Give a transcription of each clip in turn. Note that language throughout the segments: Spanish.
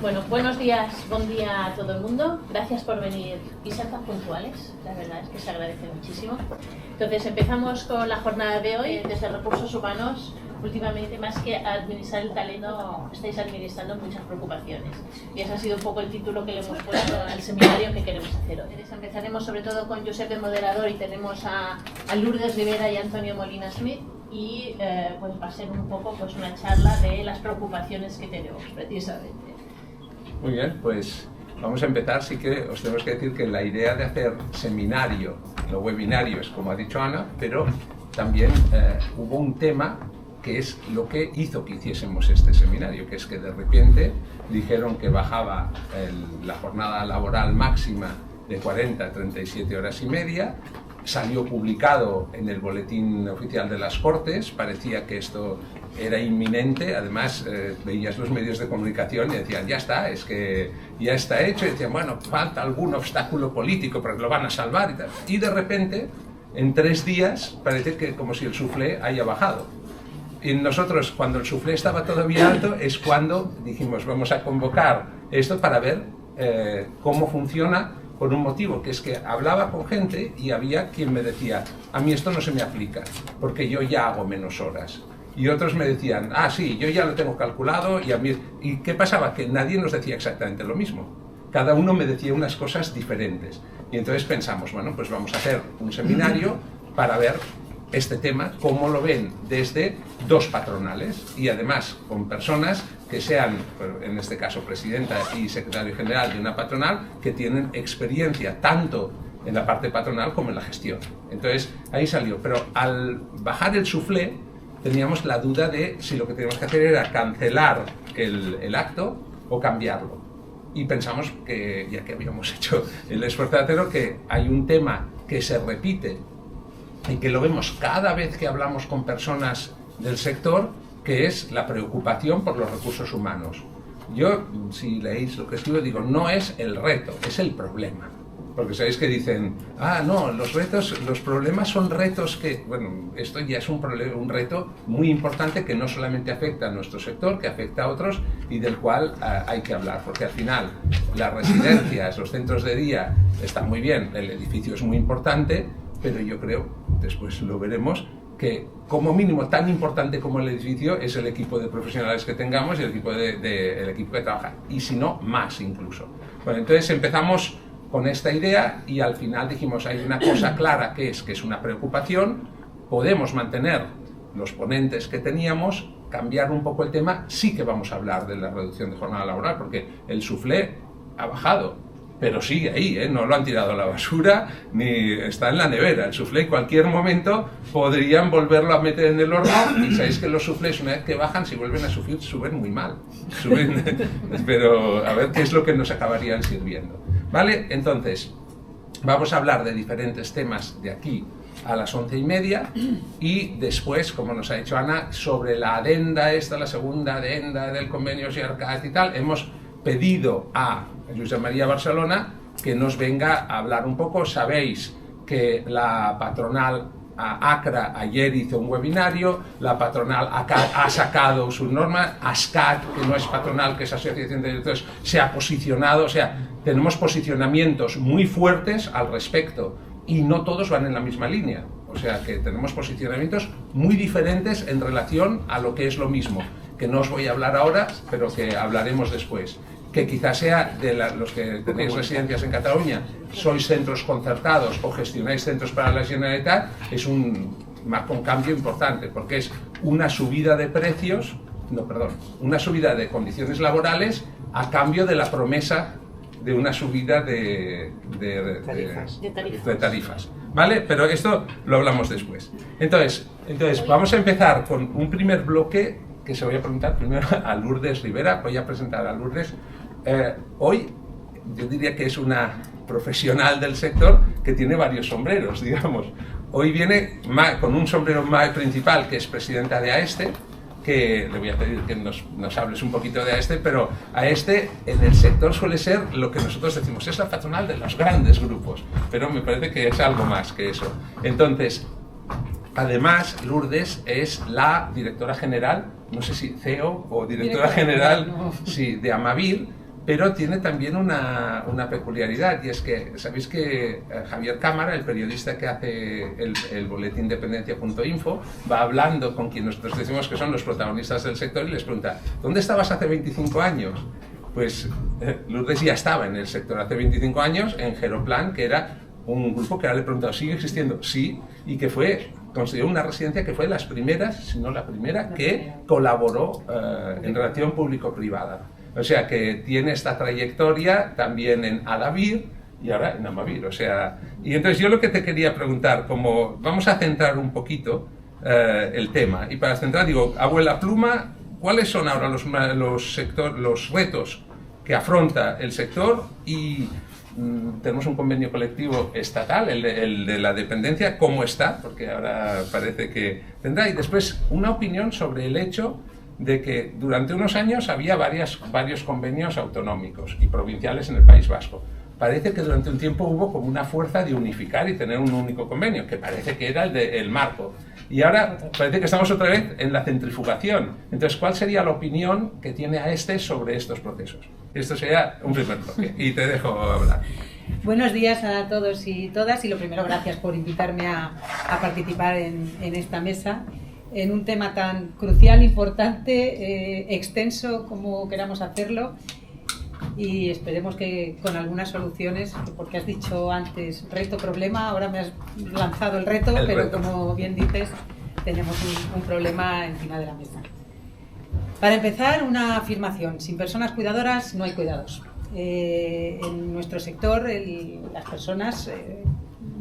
Bueno, buenos días, buen día a todo el mundo. Gracias por venir y ser tan puntuales. La verdad es que se agradece muchísimo. Entonces empezamos con la jornada de hoy. Desde Recursos Humanos, últimamente más que administrar el talento, estáis administrando muchas preocupaciones. Y ese ha sido un poco el título que le hemos puesto al seminario que queremos hacer hoy. Empezaremos sobre todo con Josep de moderador y tenemos a Lourdes Rivera y Antonio Molina Smith. Y pues va a ser un poco pues una charla de las preocupaciones que tenemos precisamente. Muy bien, pues vamos a empezar. Sí que os tenemos que decir que la idea de hacer seminario, lo webinario es como ha dicho Ana, pero también hubo un tema que es lo que hizo que hiciésemos este seminario, que es que de repente dijeron que bajaba la jornada laboral máxima de 40 a 37 horas y media. Salió publicado en el boletín oficial de las Cortes, parecía que esto era inminente, además veías los medios de comunicación y decían, ya está, es que ya está hecho, y decían, bueno, falta algún obstáculo político, pero lo van a salvar y tal. Y de repente, en 3 días, parece que como si el suflé haya bajado. Y nosotros, cuando el suflé estaba todavía alto, es cuando dijimos, vamos a convocar esto para ver cómo funciona, por un motivo, que es que hablaba con gente y había quien me decía, a mí esto no se me aplica, porque yo ya hago menos horas. Y otros me decían, ah, sí, yo ya lo tengo calculado, y a mí... ¿Y qué pasaba? Que nadie nos decía exactamente lo mismo. Cada uno me decía unas cosas diferentes. Y entonces pensamos, bueno, pues vamos a hacer un seminario para ver este tema, cómo lo ven desde 2 patronales, y además con personas que sean, en este caso, presidenta y secretario general de una patronal, que tienen experiencia tanto en la parte patronal como en la gestión. Entonces, ahí salió. Pero al bajar el suflé, teníamos la duda de si lo que teníamos que hacer era cancelar el acto o cambiarlo. Y pensamos que, ya que habíamos hecho el esfuerzo de hacerlo, que hay un tema que se repite y que lo vemos cada vez que hablamos con personas del sector, que es la preocupación por los recursos humanos. Yo, si leéis lo que escribo, digo, no es el reto, es el problema. Porque sabéis que dicen, ah, no, los problemas son retos que, bueno, esto ya es un reto muy importante que no solamente afecta a nuestro sector, que afecta a otros y del cual hay que hablar. Porque al final, las residencias, los centros de día están muy bien, el edificio es muy importante, pero yo creo, después lo veremos, que como mínimo tan importante como el edificio es el equipo de profesionales que tengamos y el equipo el equipo que trabaja, y si no, más incluso. Bueno, entonces empezamos con esta idea y al final dijimos, hay una cosa clara que es una preocupación, podemos mantener los ponentes que teníamos, cambiar un poco el tema, sí que vamos a hablar de la reducción de jornada laboral, porque el suflé ha bajado, pero sigue ahí, no lo han tirado a la basura, ni está en la nevera. El suflé en cualquier momento podrían volverlo a meter en el horno, y sabéis que los suflés una vez que bajan, si vuelven a subir, suben muy mal. Pero a ver qué es lo que nos acabarían sirviendo. ¿Vale? Entonces, vamos a hablar de diferentes temas de aquí a las 11:30 y después, como nos ha dicho Ana, sobre la adenda la segunda adenda del convenio SIARCAT y tal, hemos pedido a Josep María Barcelona que nos venga a hablar un poco. Sabéis que la patronal ACRA ayer hizo un webinario, la patronal ACAT ha sacado sus normas, ASCAT, que no es patronal, que es Asociación de Directores, se ha posicionado, o sea, tenemos posicionamientos muy fuertes al respecto y no todos van en la misma línea, o sea que tenemos posicionamientos muy diferentes en relación a lo que es lo mismo, que no os voy a hablar ahora, pero que hablaremos después. Que quizás sea de los que tenéis residencias en Cataluña, sois centros concertados o gestionáis centros para la Generalitat, marca un cambio importante, porque es una subida de precios, una subida de condiciones laborales a cambio de la promesa de una subida de tarifas. ¿Vale? Pero esto lo hablamos después. Entonces, vamos a empezar con un primer bloque que se voy a preguntar primero a Lourdes Rivera. Voy a presentar a Lourdes. Hoy yo diría que es una profesional del sector que tiene varios sombreros, digamos. Hoy viene con un sombrero más principal, que es presidenta de AESTE, que le voy a pedir que nos hables un poquito de AESTE, pero AESTE en el sector suele ser lo que nosotros decimos, es la patronal de los grandes grupos, pero me parece que es algo más que eso. Entonces, además, Lourdes es la directora general, no sé si CEO o directora general, sí, de Amavir, pero tiene también una peculiaridad, y es que sabéis que Javier Cámara, el periodista que hace el boletín Dependencia.info, va hablando con quien nosotros decimos que son los protagonistas del sector y les pregunta: ¿dónde estabas hace 25 años? Pues Lourdes ya estaba en el sector hace 25 años, en Geroplan, que era un grupo que ahora le he preguntado: ¿sigue existiendo? Sí, y que consideró una residencia que fue de las primeras, si no la primera, que colaboró en relación público-privada. O sea, que tiene esta trayectoria también en Adavir y ahora en Amavir. O sea, y entonces yo lo que te quería preguntar, como vamos a centrar un poquito el tema, y para centrar digo, abuela pluma, ¿cuáles son ahora los retos que afronta el sector? Y tenemos un convenio colectivo estatal, el de la dependencia, ¿cómo está? Porque ahora parece que tendrá. Y después una opinión sobre el hecho de que durante unos años había varios convenios autonómicos y provinciales en el País Vasco. Parece que durante un tiempo hubo como una fuerza de unificar y tener un único convenio, que parece que era el marco. Y ahora parece que estamos otra vez en la centrifugación. Entonces, ¿cuál sería la opinión que tiene sobre estos procesos? Esto sería un primer bloque. Y te dejo hablar. Buenos días a todos y todas. Y lo primero, gracias por invitarme a participar en esta mesa, en un tema tan crucial, importante, extenso como queramos hacerlo. Y esperemos que con algunas soluciones, porque has dicho antes reto, problema, ahora me has lanzado el reto, pero como bien dices, tenemos un problema encima de la mesa. Para empezar, una afirmación: sin personas cuidadoras no hay cuidados. En nuestro sector, las personas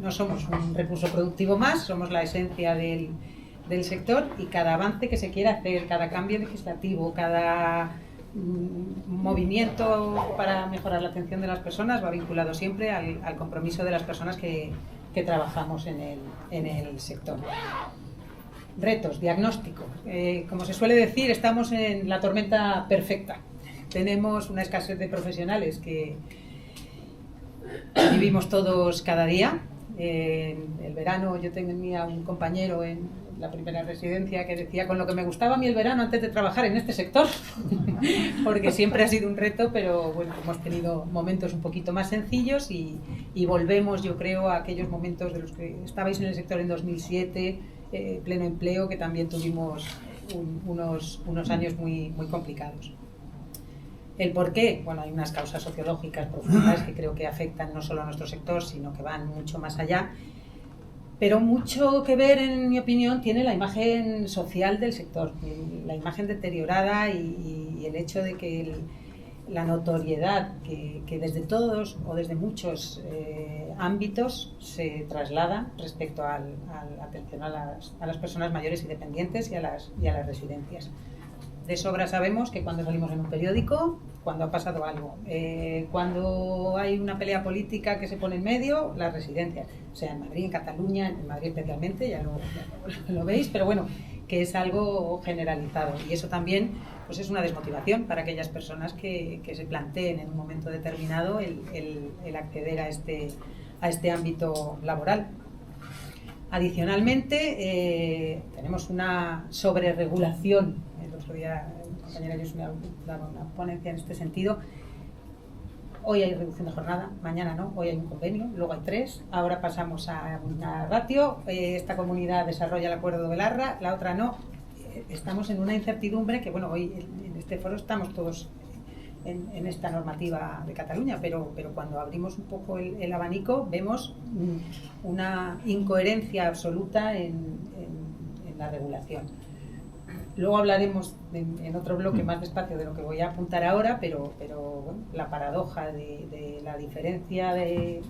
no somos un recurso productivo más, somos la esencia del sector, y cada avance que se quiera hacer, cada cambio legislativo, cada movimiento para mejorar la atención de las personas va vinculado siempre al compromiso de las personas que trabajamos en el sector. Retos, diagnóstico. Como se suele decir, estamos en la tormenta perfecta. Tenemos una escasez de profesionales que vivimos todos cada día. El verano, yo tenía un compañero en la primera residencia que decía: con lo que me gustaba a mí el verano antes de trabajar en este sector, porque siempre ha sido un reto, pero bueno, hemos tenido momentos un poquito más sencillos y volvemos, yo creo, a aquellos momentos de los que estabais en el sector en 2007, pleno empleo, que también tuvimos unos años muy complicados. ¿El por qué? Bueno, hay unas causas sociológicas profundas que creo que afectan no solo a nuestro sector, sino que van mucho más allá. Pero mucho que ver, en mi opinión, tiene la imagen social del sector, la imagen deteriorada y el hecho de que la notoriedad que desde todos o desde muchos ámbitos se traslada respecto a la atención a las personas mayores y dependientes y a las residencias. De sobra sabemos que cuando salimos en un periódico, cuando ha pasado algo, cuando hay una pelea política que se pone en medio, las residencias, o sea, en Madrid, en Cataluña, en Madrid especialmente, ya lo veis, pero bueno, que es algo generalizado, y eso también pues es una desmotivación para aquellas personas que se planteen en un momento determinado el acceder a este ámbito laboral. Adicionalmente, tenemos una sobreregulación. El otro día mi compañera Yus me ha dado una ponencia en este sentido. Hoy hay reducción de jornada, mañana no, hoy hay un convenio, luego hay 3, ahora pasamos a una ratio, esta comunidad desarrolla el acuerdo de Belarra, la otra no. Estamos en una incertidumbre que, bueno, hoy en este foro estamos todos en esta normativa de Cataluña, pero cuando abrimos un poco el abanico vemos una incoherencia absoluta en la regulación. Luego hablaremos en otro bloque más despacio de lo que voy a apuntar ahora, pero bueno, la paradoja de la diferencia de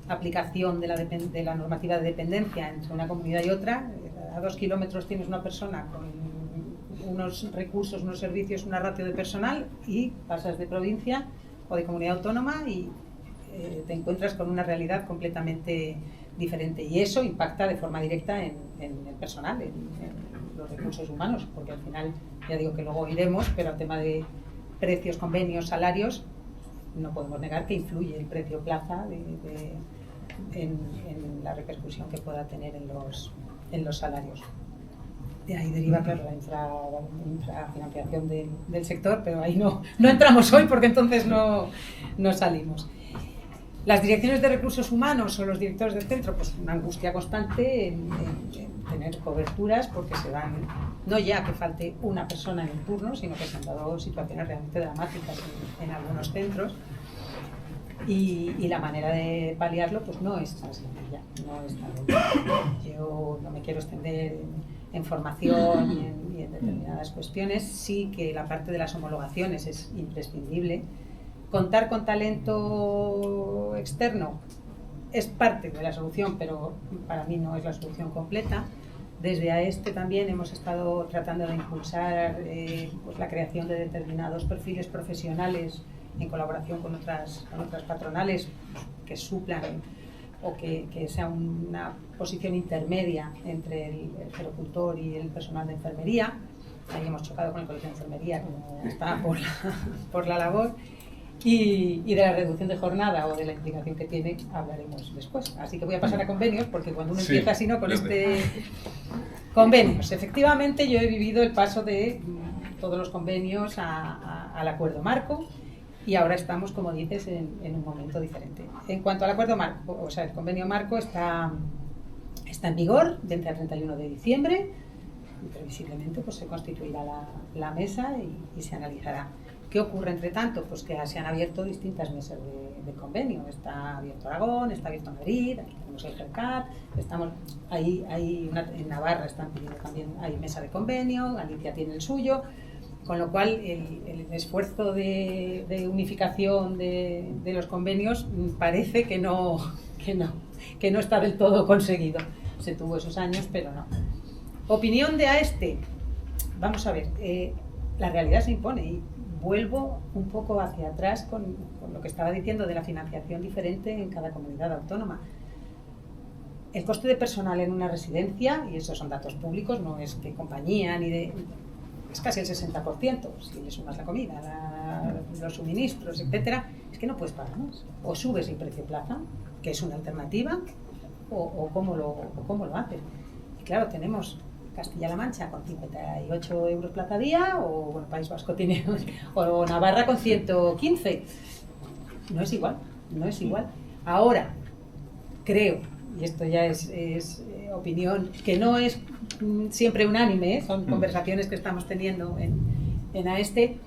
aplicación de la normativa de dependencia entre una comunidad y otra. A 2 kilómetros tienes una persona con unos recursos, unos servicios, una ratio de personal, y pasas de provincia o de comunidad autónoma y te encuentras con una realidad completamente diferente, y eso impacta de forma directa en el personal, en los recursos humanos, porque al final, ya digo que luego iremos, pero el tema de precios, convenios, salarios, no podemos negar que influye el precio plaza en la repercusión que pueda tener en los salarios. De ahí deriva, claro, la infrafinanciación del sector, pero ahí no entramos hoy porque entonces no salimos. Las direcciones de recursos humanos o los directores del centro, pues una angustia constante en tener coberturas porque se dan, no ya que falte una persona en el turno, sino que se han dado situaciones realmente dramáticas en algunos centros. Y la manera de paliarlo pues no es tan sencilla, no es tan sencilla. Yo no me quiero extender en formación y en determinadas cuestiones. Sí que la parte de las homologaciones es imprescindible. Contar con talento externo es parte de la solución, pero para mí no es la solución completa. Desde AESTE también hemos estado tratando de impulsar pues la creación de determinados perfiles profesionales en colaboración con otras patronales que suplan o que sea una posición intermedia entre el gerocultor y el personal de enfermería. Ahí hemos chocado con el colegio de enfermería, que no está por la labor. Y de la reducción de jornada o de la implicación que tiene hablaremos después. Así que voy a pasar a convenios, porque cuando uno empieza así, ¿no? Con convenios. Efectivamente, yo he vivido el paso de todos los convenios al acuerdo marco, y ahora estamos, como dices, en un momento diferente. En cuanto al acuerdo marco, o sea, el convenio marco está en vigor desde el 31 de diciembre, y previsiblemente pues, se constituirá la mesa y se analizará. ¿Qué ocurre entre tanto? Pues que se han abierto distintas mesas de convenio. Está abierto Aragón, está abierto Madrid, aquí tenemos el GERCAT, en Navarra están pidiendo también, hay mesa de convenio, Galicia tiene el suyo, con lo cual el esfuerzo de unificación de los convenios parece que no está del todo conseguido. Se tuvo esos años, pero no. Opinión de AESTE. Vamos a ver, la realidad se impone y vuelvo un poco hacia atrás con lo que estaba diciendo de la financiación diferente en cada comunidad autónoma. El coste de personal en una residencia, y esos son datos públicos, no es que compañía ni de... es casi el 60%, si le sumas la comida, los suministros, etcétera, es que no puedes pagar más. O subes el precio plaza, que es una alternativa, o cómo lo haces. Y claro, tenemos Castilla-La Mancha con 58 euros plaza día, o bueno, País Vasco tiene, o Navarra con 115. No es igual. Ahora, creo, y esto ya es opinión, que no es siempre unánime, son conversaciones que estamos teniendo en AESTE,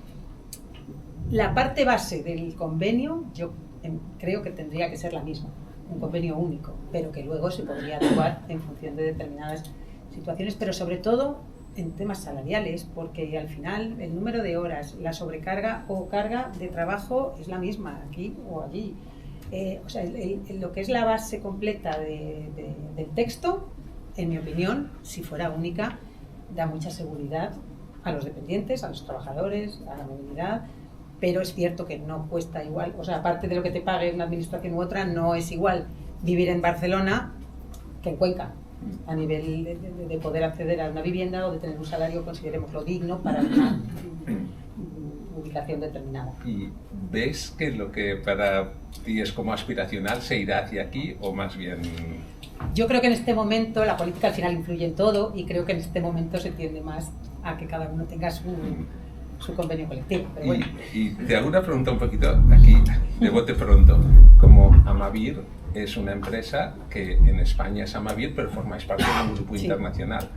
la parte base del convenio yo creo que tendría que ser la misma, un convenio único, pero que luego se podría adecuar en función de determinadas situaciones, pero sobre todo en temas salariales, porque al final el número de horas, la sobrecarga o carga de trabajo es la misma aquí o allí. O sea, lo que es la base completa del texto, en mi opinión, si fuera única, da mucha seguridad a los dependientes, a los trabajadores, a la movilidad, pero es cierto que no cuesta igual, o sea, aparte de lo que te pague una administración u otra, no es igual vivir en Barcelona que en Cuenca, a nivel de poder acceder a una vivienda o de tener un salario, considerémoslo, digno para una ubicación determinada. ¿Y ves que lo que para ti es como aspiracional se irá hacia aquí o más bien...? Yo creo que en este momento la política al final influye en todo y creo que en este momento se tiende más a que cada uno tenga su convenio colectivo. Pero bueno. Y te hago una pregunta un poquito aquí, de bote pronto. Como Amavir es una empresa que en España es Amavir, pero formáis parte de un grupo internacional.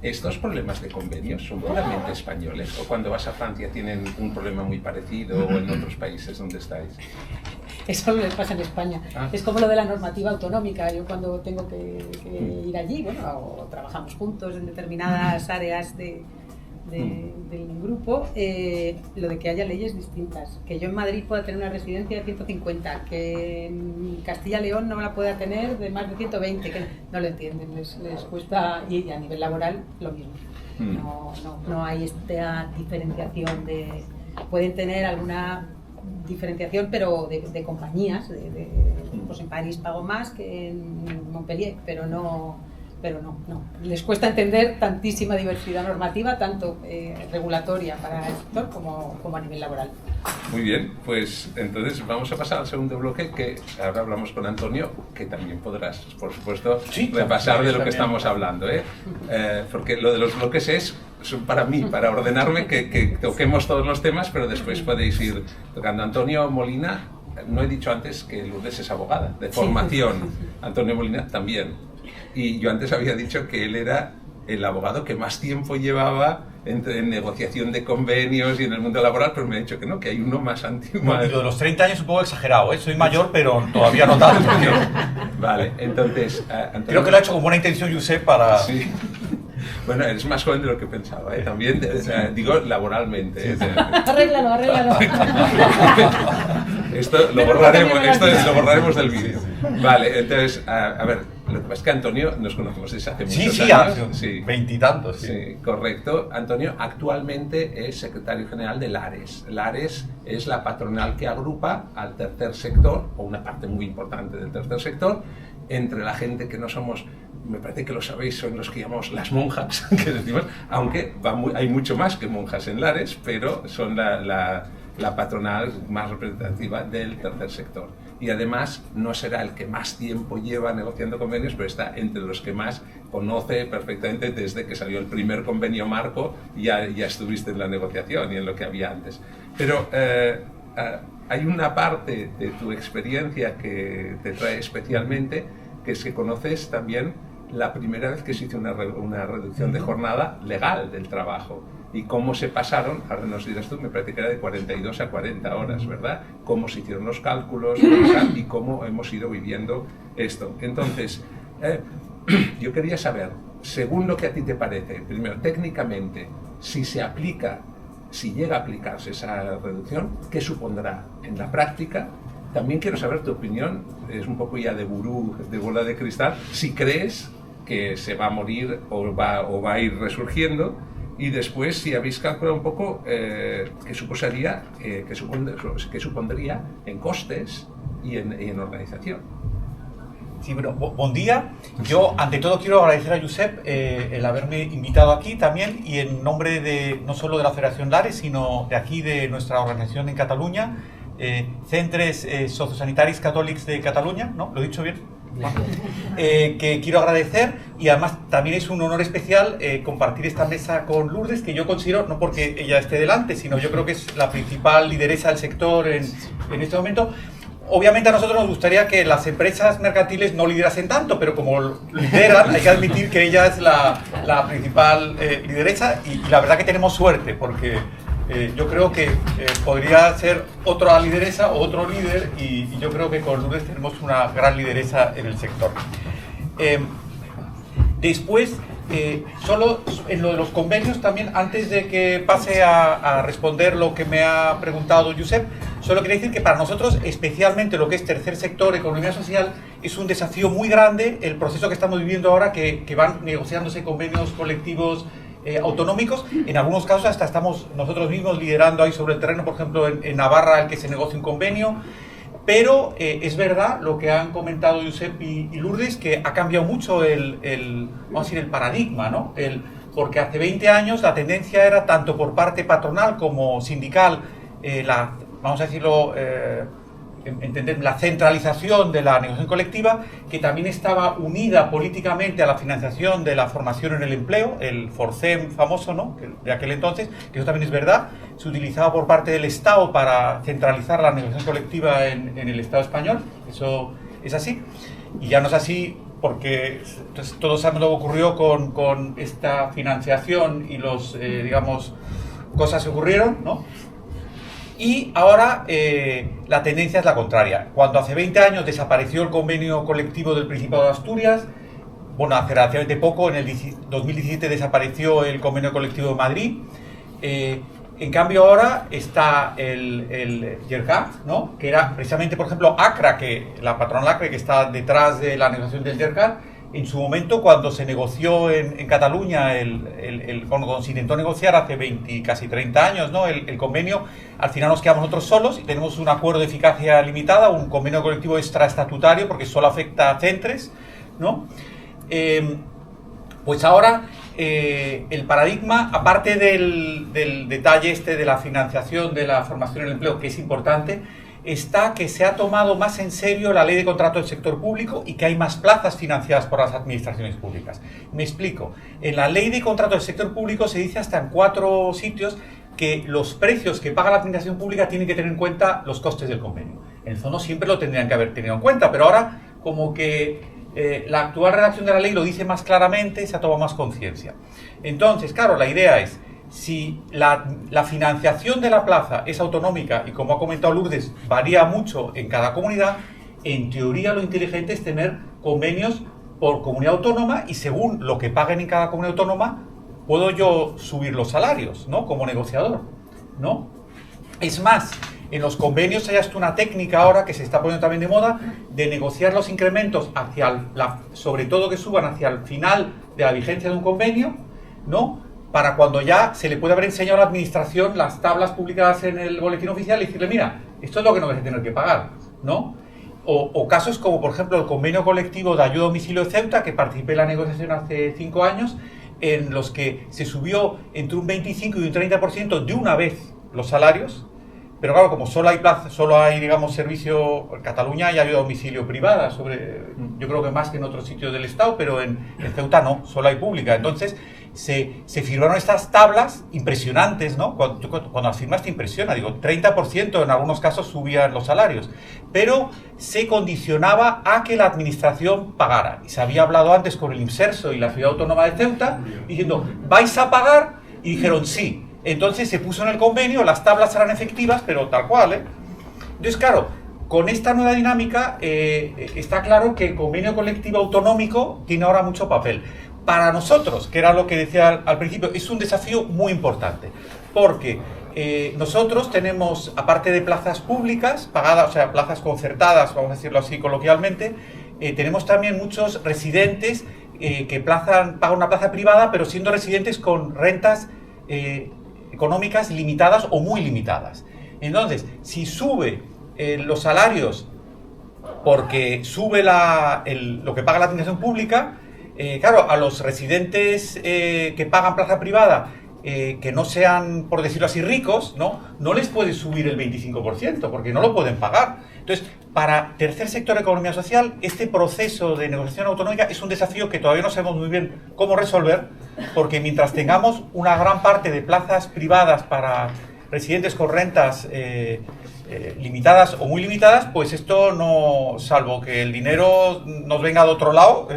¿Estos problemas de convenios son puramente españoles? ¿O cuando vas a Francia tienen un problema muy parecido o en otros países donde estáis? Eso no les pasa en España. Es como lo de la normativa autonómica. Yo cuando tengo que ir allí, bueno, o trabajamos juntos en determinadas áreas del grupo, lo de que haya leyes distintas. Que yo en Madrid pueda tener una residencia de 150, que en Castilla-León no la pueda tener de más de 120, que no lo entienden, les cuesta, y a nivel laboral lo mismo. No hay esta diferenciación pueden tener alguna diferenciación, pero de compañías, pues en París pago más que en Montpellier, pero no. Les cuesta entender tantísima diversidad normativa, tanto regulatoria para el sector como a nivel laboral. Muy bien, pues entonces vamos a pasar al segundo bloque, que ahora hablamos con Antonio, que también podrás, por supuesto, repasar de lo que estamos hablando, porque lo de los bloques son para mí, para ordenarme, que toquemos todos los temas, pero después podéis ir tocando. Antonio Molina, no he dicho antes que Lourdes es abogada, de formación. Antonio Molina también. Y yo antes había dicho que él era el abogado que más tiempo llevaba en negociación de convenios y en el mundo laboral, pero me ha dicho que no, que hay uno más antiguo. Lo de los 30 años es un poco exagerado, ¿eh? Soy mayor, pero todavía no tanto. Vale, entonces... Antonio, creo que lo ha hecho con buena intención Josep para... Sí. Bueno, eres más joven de lo que pensaba, también, digo laboralmente. Arréglalo. Esto lo borraremos del vídeo. Vale, entonces, a ver, lo que pasa es que Antonio nos conocemos desde hace muchos años. Sí, veintitantos. Sí, correcto. Antonio actualmente es secretario general de LARES. LARES es la patronal que agrupa al tercer sector, o una parte muy importante del tercer sector, entre la gente que no somos, me parece que lo sabéis, son los que llamamos las monjas, que decimos, aunque hay mucho más que monjas en LARES, pero son la patronal más representativa del tercer sector. Y además no será el que más tiempo lleva negociando convenios, pero está entre los que más conoce perfectamente desde que salió el primer convenio marco, ya estuviste en la negociación y en lo que había antes. Pero hay una parte de tu experiencia que te trae especialmente, que es que conoces también la primera vez que se hizo una reducción de jornada legal del trabajo. Y cómo se pasaron, ahora nos dirás tú, me parece que era de 42 a 40 horas, ¿verdad? Cómo se hicieron los cálculos y cómo hemos ido viviendo esto. Entonces, yo quería saber, según lo que a ti te parece, primero, técnicamente, si llega a aplicarse esa reducción, ¿qué supondrá en la práctica? También quiero saber tu opinión, es un poco ya de gurú, de bola de cristal, si crees que se va a morir o va a ir resurgiendo. Y después, si habéis calculado un poco qué supondría en costes y en organización. Sí, bueno, buen día. Yo, ante todo, quiero agradecer a Josep el haberme invitado aquí también, y en nombre de no solo de la Federación LARES, sino de aquí, de nuestra organización en Cataluña, Centres Sociosanitaris Catòlics de Cataluña, ¿no? ¿Lo he dicho bien? Que quiero agradecer, y además también es un honor especial compartir esta mesa con Lourdes, que yo considero, no porque ella esté delante, sino yo creo que es la principal lideresa del sector en este momento. Obviamente a nosotros nos gustaría que las empresas mercantiles no liderasen tanto, pero como lideran, hay que admitir que ella es la principal lideresa, y la verdad que tenemos suerte, porque yo creo que podría ser otra lideresa o otro líder, y yo creo que con Lourdes tenemos una gran lideresa en el sector. Después, solo en lo de los convenios también, antes de que pase a responder lo que me ha preguntado Josep, solo quería decir que para nosotros, especialmente lo que es tercer sector, economía social, es un desafío muy grande el proceso que estamos viviendo ahora, que van negociándose convenios colectivos autonómicos. En algunos casos hasta estamos nosotros mismos liderando ahí sobre el terreno, por ejemplo en Navarra, el que se negocia un convenio. Pero es verdad lo que han comentado Josep y Lourdes, que ha cambiado mucho vamos a decir, el paradigma, ¿no? Porque hace 20 años la tendencia era, tanto por parte patronal como sindical, vamos a decirlo, entender la centralización de la negociación colectiva, que también estaba unida políticamente a la financiación de la formación en el empleo, el Forcem famoso, ¿no? De aquel entonces, que eso también es verdad, se utilizaba por parte del Estado para centralizar la negociación colectiva en el Estado español, eso es así, y ya no es así porque entonces, todos sabemos lo que ocurrió con esta financiación y digamos, cosas que ocurrieron, ¿no? Y ahora la tendencia es la contraria. Cuando hace 20 años desapareció el convenio colectivo del Principado de Asturias, bueno, hace relativamente poco, en el 2017 desapareció el convenio colectivo de Madrid. En cambio ahora está el GERCAT, ¿no? Que era precisamente, por ejemplo, ACRA, la patronal ACRA, que está detrás de la negociación del GERCAT. En su momento, cuando se negoció en Cataluña, cuando se intentó negociar hace casi 30 años, ¿no? el convenio, al final nos quedamos nosotros solos y tenemos un acuerdo de eficacia limitada, un convenio colectivo extraestatutario, porque solo afecta a centres, ¿no? Pues ahora el paradigma, aparte del detalle este de la financiación de la formación en el empleo, que es importante, está que se ha tomado más en serio la ley de contrato del sector público y que hay más plazas financiadas por las administraciones públicas. Me explico. En la ley de contrato del sector público se dice hasta en 4 sitios que los precios que paga la administración pública tienen que tener en cuenta los costes del convenio. En el fondo siempre lo tendrían que haber tenido en cuenta, pero ahora como que la actual redacción de la ley lo dice más claramente, se ha tomado más conciencia. Entonces, claro, la idea es, si la financiación de la plaza es autonómica y, como ha comentado Lourdes, varía mucho en cada comunidad, en teoría lo inteligente es tener convenios por comunidad autónoma y según lo que paguen en cada comunidad autónoma, puedo yo subir los salarios, ¿no? Como negociador, ¿no? Es más, en los convenios hay hasta una técnica ahora que se está poniendo también de moda de negociar los incrementos sobre todo que suban hacia el final de la vigencia de un convenio, ¿no? Para cuando ya se le puede haber enseñado a la administración las tablas publicadas en el boletín oficial y decirle, mira, esto es lo que no vas a tener que pagar, ¿no? O casos como, por ejemplo, el convenio colectivo de ayuda a domicilio de Ceuta, que participé en la negociación hace 5 años, en los que se subió entre un 25 y un 30% de una vez los salarios, pero claro, como solo hay, digamos, servicio, en Cataluña hay ayuda a domicilio privada, yo creo que más que en otros sitios del Estado, pero en Ceuta no, solo hay pública. Entonces, se firmaron estas tablas impresionantes, ¿no? Cuando las firmas te impresiona, digo, 30% en algunos casos subían los salarios, pero se condicionaba a que la administración pagara. Y se había hablado antes con el Imserso y la Ciudad Autónoma de Ceuta, diciendo, ¿vais a pagar? Y dijeron, sí. Entonces se puso en el convenio, las tablas eran efectivas, pero tal cual, ¿eh? Entonces, claro, con esta nueva dinámica está claro que el convenio colectivo autonómico tiene ahora mucho papel. Para nosotros, que era lo que decía al principio, es un desafío muy importante, porque nosotros tenemos, aparte de plazas públicas pagadas, o sea, plazas concertadas, vamos a decirlo así coloquialmente, tenemos también muchos residentes que pagan una plaza privada, pero siendo residentes con rentas económicas limitadas o muy limitadas. Entonces, si sube los salarios porque sube lo que paga la administración pública, claro, a los residentes que pagan plaza privada, que no sean, por decirlo así, ricos, no les puede subir el 25%, porque no lo pueden pagar. Entonces, para tercer sector de economía social, este proceso de negociación autonómica es un desafío que todavía no sabemos muy bien cómo resolver, porque mientras tengamos una gran parte de plazas privadas para residentes con rentas limitadas o muy limitadas, pues esto no, salvo que el dinero nos venga de otro lado,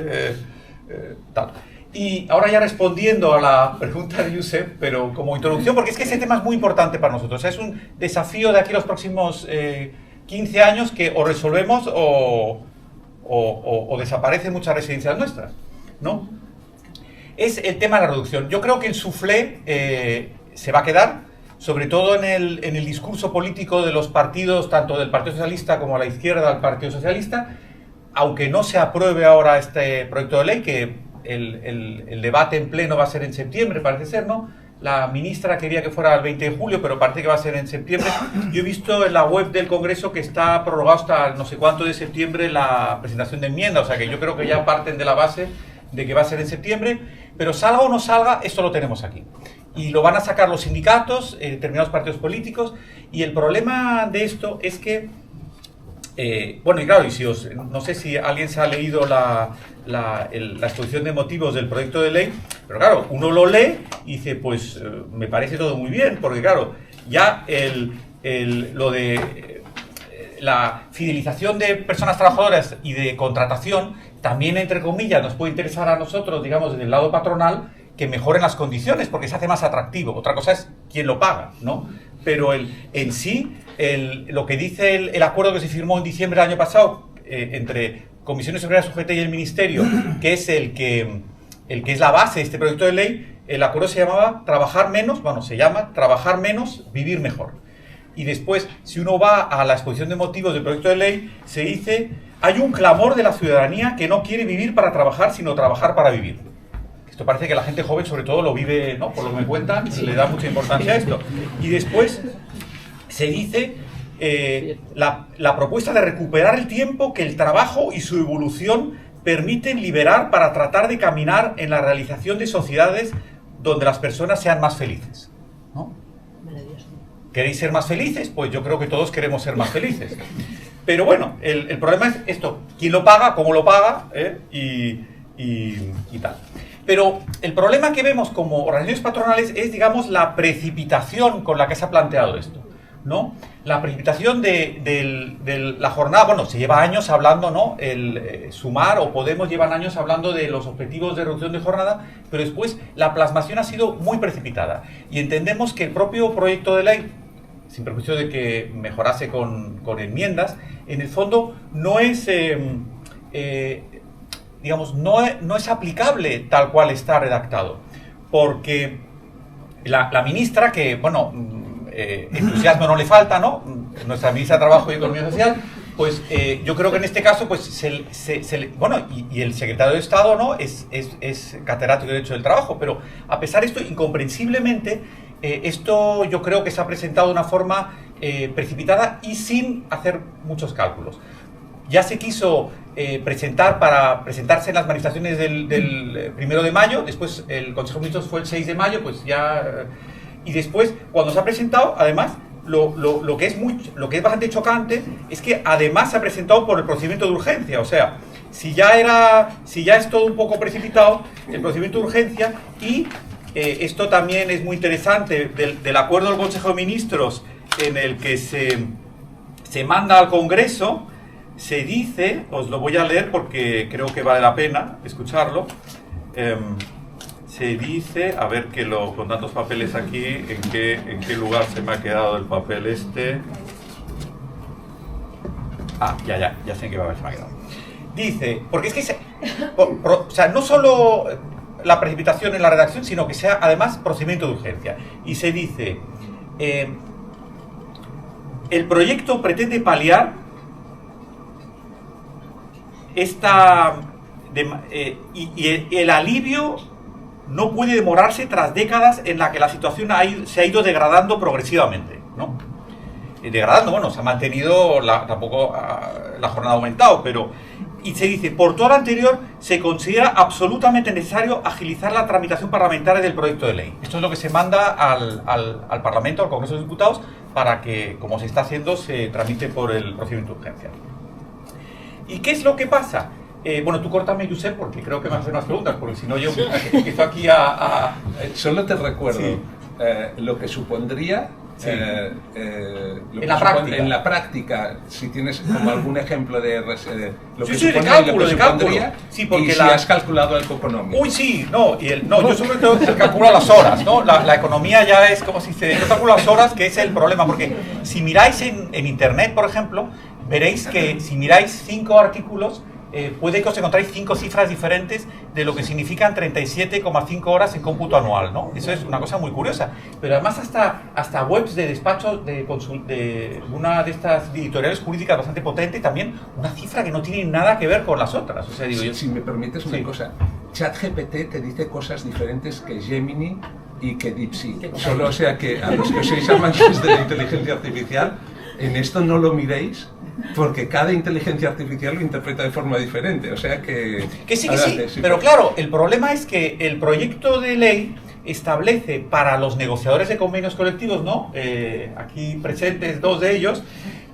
tal. Y ahora ya respondiendo a la pregunta de Josep, pero como introducción, porque es que ese tema es muy importante para nosotros. Es un desafío de aquí a los próximos 15 años que o resolvemos o desaparecen muchas residencias nuestras, ¿no? Es el tema de la reducción. Yo creo que el soufflé se va a quedar, sobre todo en el discurso político de los partidos, tanto del Partido Socialista como a la izquierda del Partido Socialista, aunque no se apruebe ahora este proyecto de ley, que el debate en pleno va a ser en septiembre, parece ser, ¿no? La ministra quería que fuera el 20 de julio, pero parece que va a ser en septiembre. Yo he visto en la web del Congreso que está prorrogado hasta no sé cuánto de septiembre la presentación de enmienda, o sea que yo creo que ya parten de la base de que va a ser en septiembre, pero salga o no salga, esto lo tenemos aquí. Y lo van a sacar los sindicatos, determinados partidos políticos, y el problema de esto es que bueno, y claro, no sé si alguien se ha leído la exposición de motivos del proyecto de ley, pero claro, uno lo lee y dice, pues me parece todo muy bien, porque claro, ya lo de la fidelización de personas trabajadoras y de contratación, también entre comillas nos puede interesar a nosotros, digamos, desde el lado patronal, que mejoren las condiciones, porque se hace más atractivo. Otra cosa es quién lo paga, ¿no? Pero en sí, lo que dice el acuerdo que se firmó en diciembre del año pasado entre Comisiones Obreras UGT y el Ministerio, que es el que es la base de este proyecto de ley, el acuerdo se llama Trabajar menos, vivir mejor. Y después, si uno va a la exposición de motivos del proyecto de ley, se dice, hay un clamor de la ciudadanía que no quiere vivir para trabajar, sino trabajar para vivir. Esto parece que la gente joven sobre todo lo vive, ¿no? Por lo que me cuentan, le da mucha importancia a esto. Y después se dice la propuesta de recuperar el tiempo que el trabajo y su evolución permiten liberar para tratar de caminar en la realización de sociedades donde las personas sean más felices, ¿no? ¿Queréis ser más felices? Pues yo creo que todos queremos ser más felices. Pero bueno, el problema es esto, quién lo paga, cómo lo paga, y tal. Pero el problema que vemos como organizaciones patronales es, digamos, la precipitación con la que se ha planteado esto, ¿no? La precipitación de la jornada, bueno, se lleva años hablando, ¿no? Sumar o Podemos llevan años hablando de los objetivos de reducción de jornada, pero después la plasmación ha sido muy precipitada. Y entendemos que el propio proyecto de ley, sin perjuicio de que mejorase con enmiendas, en el fondo no es, digamos, no es aplicable tal cual está redactado. Porque la ministra, que, bueno, entusiasmo no le falta, ¿no? Nuestra ministra de Trabajo y Economía Social, pues yo creo que en este caso, pues, bueno, y el secretario de Estado, ¿no? Es catedrático de Derecho del Trabajo, pero a pesar de esto, incomprensiblemente, esto yo creo que se ha presentado de una forma precipitada y sin hacer muchos cálculos. Ya se quiso presentarse en las manifestaciones del 1 de mayo, después el Consejo de Ministros fue el 6 de mayo, pues ya... Y después, cuando se ha presentado, además, lo que es bastante chocante es que además se ha presentado por el procedimiento de urgencia. O sea, si ya es todo un poco precipitado, el procedimiento de urgencia, y esto también es muy interesante, del acuerdo del Consejo de Ministros en el que se manda al Congreso, se dice, os lo voy a leer porque creo que vale la pena escucharlo. Se dice, a ver que con tantos papeles aquí, ¿en qué lugar se me ha quedado el papel este? Ah, ya sé en qué papel se me ha quedado. Dice, porque es que o sea, no solo la precipitación en la redacción, sino que sea además procedimiento de urgencia. Y se dice, el proyecto pretende paliar y el alivio no puede demorarse tras décadas en la que la situación se ha ido degradando progresivamente, ¿no? Degradando, bueno, se ha mantenido, tampoco la jornada ha aumentado, pero... Y se dice, por todo lo anterior, se considera absolutamente necesario agilizar la tramitación parlamentaria del proyecto de ley. Esto es lo que se manda al Parlamento, al Congreso de Diputados, para que, como se está haciendo, se tramite por el procedimiento de urgencia. ¿Y qué es lo que pasa? Bueno, tú córtame, Josep, porque creo que me hacen unas preguntas, porque si no yo empiezo aquí a... Solo te recuerdo, sí, lo que supondría... Sí. En la práctica, si tienes como algún ejemplo de lo que sí, supone, de cálculo. Sí, porque si has calculado el económico. Uy, sí, yo sobre todo calculo las horas, ¿no? La economía ya es como si yo calculo las horas, que es el problema, porque si miráis en internet, por ejemplo, veréis que si miráis 5 artículos, puede que os encontráis 5 cifras diferentes de lo que significan 37,5 horas en cómputo anual, ¿no? Eso es una cosa muy curiosa. Pero además hasta webs de despachos de una de estas editoriales jurídicas bastante potente, también una cifra que no tiene nada que ver con las otras. O sea, digo, si me permites una cosa, ChatGPT te dice cosas diferentes que Gemini y que DeepSeek. Solo, o sea, que a los que sois amantes de la inteligencia artificial, en esto no lo miréis, porque cada inteligencia artificial lo interpreta de forma diferente, o sea que... Que sí, pero claro, el problema es que el proyecto de ley establece para los negociadores de convenios colectivos, ¿no? Aquí presentes 2 de ellos,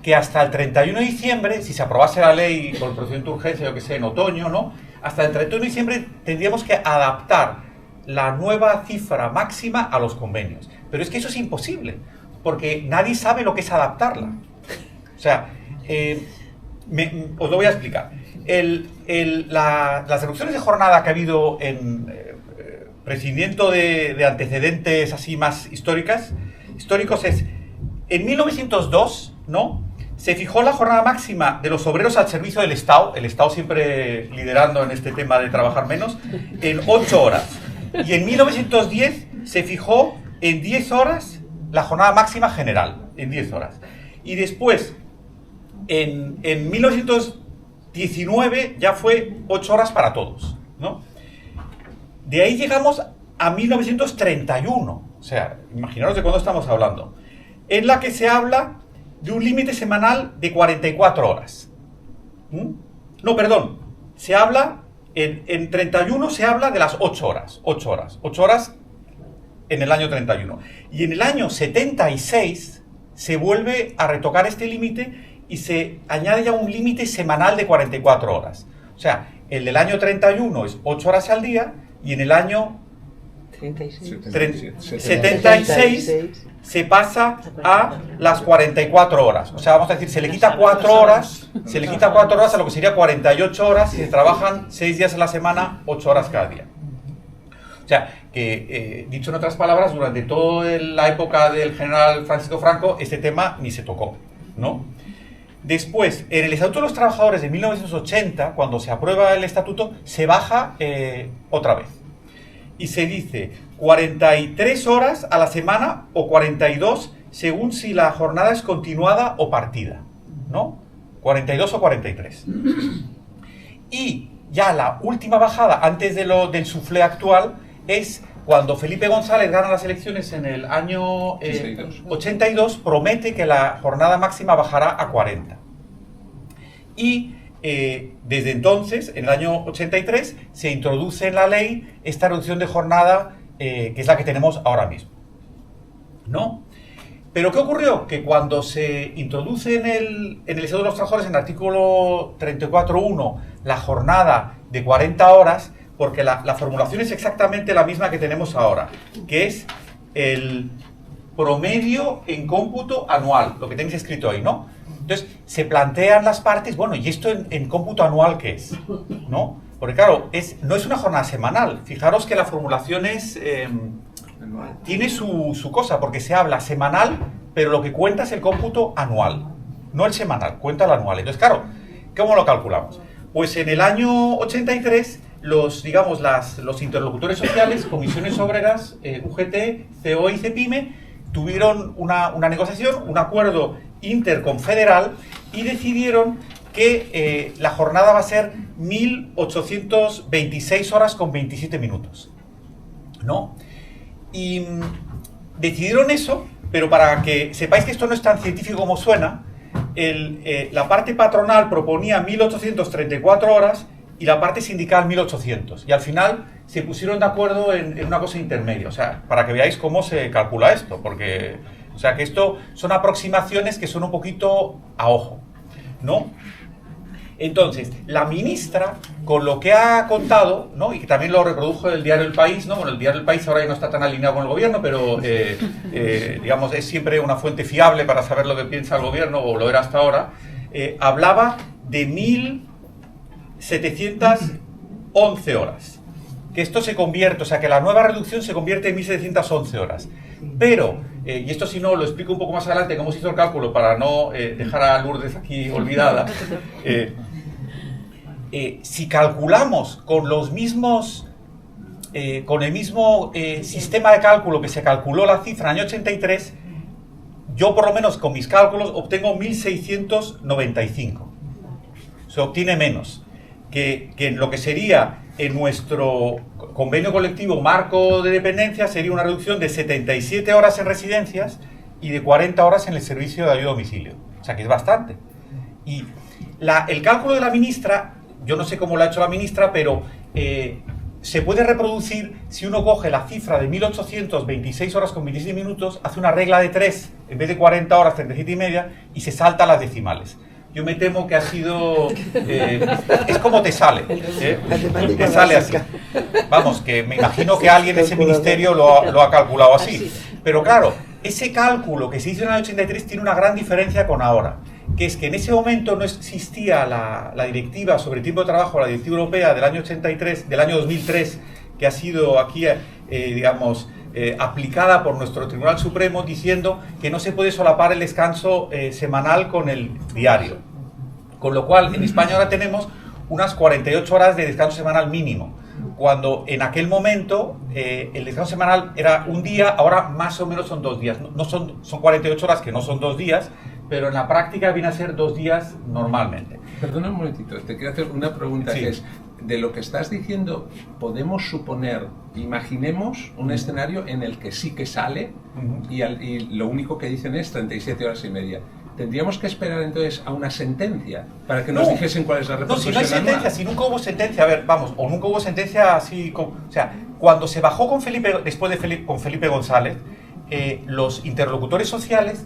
que hasta el 31 de diciembre, si se aprobase la ley por el procedimiento de urgencia, yo que sé, en otoño, ¿no? Hasta el 31 de diciembre tendríamos que adaptar la nueva cifra máxima a los convenios. Pero es que eso es imposible, porque nadie sabe lo que es adaptarla. O sea... os lo voy a explicar. Las reducciones de jornada que ha habido prescindiendo de antecedentes así más históricos es, en 1902, ¿no? Se fijó la jornada máxima de los obreros al servicio del Estado, el Estado siempre liderando en este tema de trabajar menos, en 8 horas. Y en 1910 se fijó en 10 horas la jornada máxima general, en 10 horas. Y después... En 1919 ya fue 8 horas para todos, ¿no? De ahí llegamos a 1931, o sea, imaginaros de cuándo estamos hablando, en la que se habla de un límite semanal de 44 horas. No, perdón, se habla En 31 se habla de las 8 horas. 8 horas en el año 31. Y en el año 76 se vuelve a retocar este límite y se añade ya un límite semanal de 44 horas. O sea, el del año 31 es 8 horas al día y en el año 76 se pasa a las 44 horas. O sea, vamos a decir, se le quita 4 horas a lo que sería 48 horas y se trabajan 6 días a la semana, 8 horas cada día. O sea, que dicho en otras palabras, durante toda la época del general Francisco Franco, este tema ni se tocó, ¿no? Después, en el Estatuto de los Trabajadores de 1980, cuando se aprueba el estatuto, se baja otra vez. Y se dice 43 horas a la semana o 42, según si la jornada es continuada o partida, ¿no? 42 o 43. Y ya la última bajada, antes del suflé actual, es cuando Felipe González gana las elecciones en el año 82, promete que la jornada máxima bajará a 40. Y desde entonces, en el año 83, se introduce en la ley esta reducción de jornada, que es la que tenemos ahora mismo, ¿no? Pero ¿qué ocurrió? Que cuando se introduce en el Estatuto de los Trabajadores, en el artículo 34.1, la jornada de 40 horas, porque la formulación es exactamente la misma que tenemos ahora, que es el promedio en cómputo anual, lo que tenéis escrito ahí, ¿no? Entonces, se plantean las partes, bueno, ¿y esto en cómputo anual qué es? ¿No? Porque claro, no es una jornada semanal. Fijaros que la formulación tiene su cosa, porque se habla semanal, pero lo que cuenta es el cómputo anual, no el semanal, cuenta el anual. Entonces, claro, ¿cómo lo calculamos? Pues en el año 83, los interlocutores sociales, comisiones obreras, UGT, COE y CEPIME, tuvieron una negociación, un acuerdo interconfederal y decidieron que la jornada va a ser 1.826 horas con 27 minutos, ¿no? Y decidieron eso, pero para que sepáis que esto no es tan científico como suena, la parte patronal proponía 1.834 horas y la parte sindical 1.800. Y al final se pusieron de acuerdo en una cosa intermedia. O sea, para que veáis cómo se calcula esto, porque, o sea, que esto son aproximaciones que son un poquito a ojo, ¿no? Entonces, la ministra, con lo que ha contado, ¿no? Y que también lo reprodujo el diario El País, ¿no? Bueno, el diario El País ahora ya no está tan alineado con el gobierno, pero, digamos, es siempre una fuente fiable para saber lo que piensa el gobierno, o lo era hasta ahora, hablaba de 1.711 horas. Que esto se convierte, o sea, que la nueva reducción se convierte en 1.711 horas. Pero, y esto si no, lo explico un poco más adelante cómo se hizo el cálculo para no dejar a Lourdes aquí olvidada. Si calculamos con los mismos, con el mismo sistema de cálculo que se calculó la cifra en el año 83, yo por lo menos con mis cálculos obtengo 1.695. Se obtiene menos que en lo que sería en nuestro convenio colectivo marco de dependencia, sería una reducción de 77 horas en residencias y de 40 horas en el servicio de ayuda a domicilio. O sea que es bastante. Y el cálculo de la ministra, yo no sé cómo lo ha hecho la ministra, pero se puede reproducir si uno coge la cifra de 1.826 horas con 27 minutos, hace una regla de 3, en vez de 40 horas, 37 y media, y se salta las decimales. Yo me temo que ha sido... es como te sale. Te sale así. Vamos, que me imagino que alguien de ese ministerio lo ha calculado así. Pero claro, ese cálculo que se hizo en el 83 tiene una gran diferencia con ahora. Que es que en ese momento no existía la directiva sobre tiempo de trabajo, la directiva europea del año 83, del año 2003, que ha sido aquí, digamos... aplicada por nuestro Tribunal Supremo, diciendo que no se puede solapar el descanso semanal con el diario. Con lo cual, en España ahora tenemos unas 48 horas de descanso semanal mínimo, cuando en aquel momento el descanso semanal era un día, ahora más o menos son 2 días. No son 48 horas, que no son 2 días, pero en la práctica viene a ser 2 días normalmente. Perdona un momentito, te quiero hacer una pregunta, sí. Que es, de lo que estás diciendo, podemos suponer, imaginemos un escenario en el que sí que sale y lo único que dicen es 37 horas y media. tendríamos que esperar entonces a una sentencia para que nos dijesen cuál es la repercusión. No, si no hay sentencia, si nunca hubo sentencia, a ver, vamos, o nunca hubo sentencia así, o sea, cuando se bajó con con Felipe González, los interlocutores sociales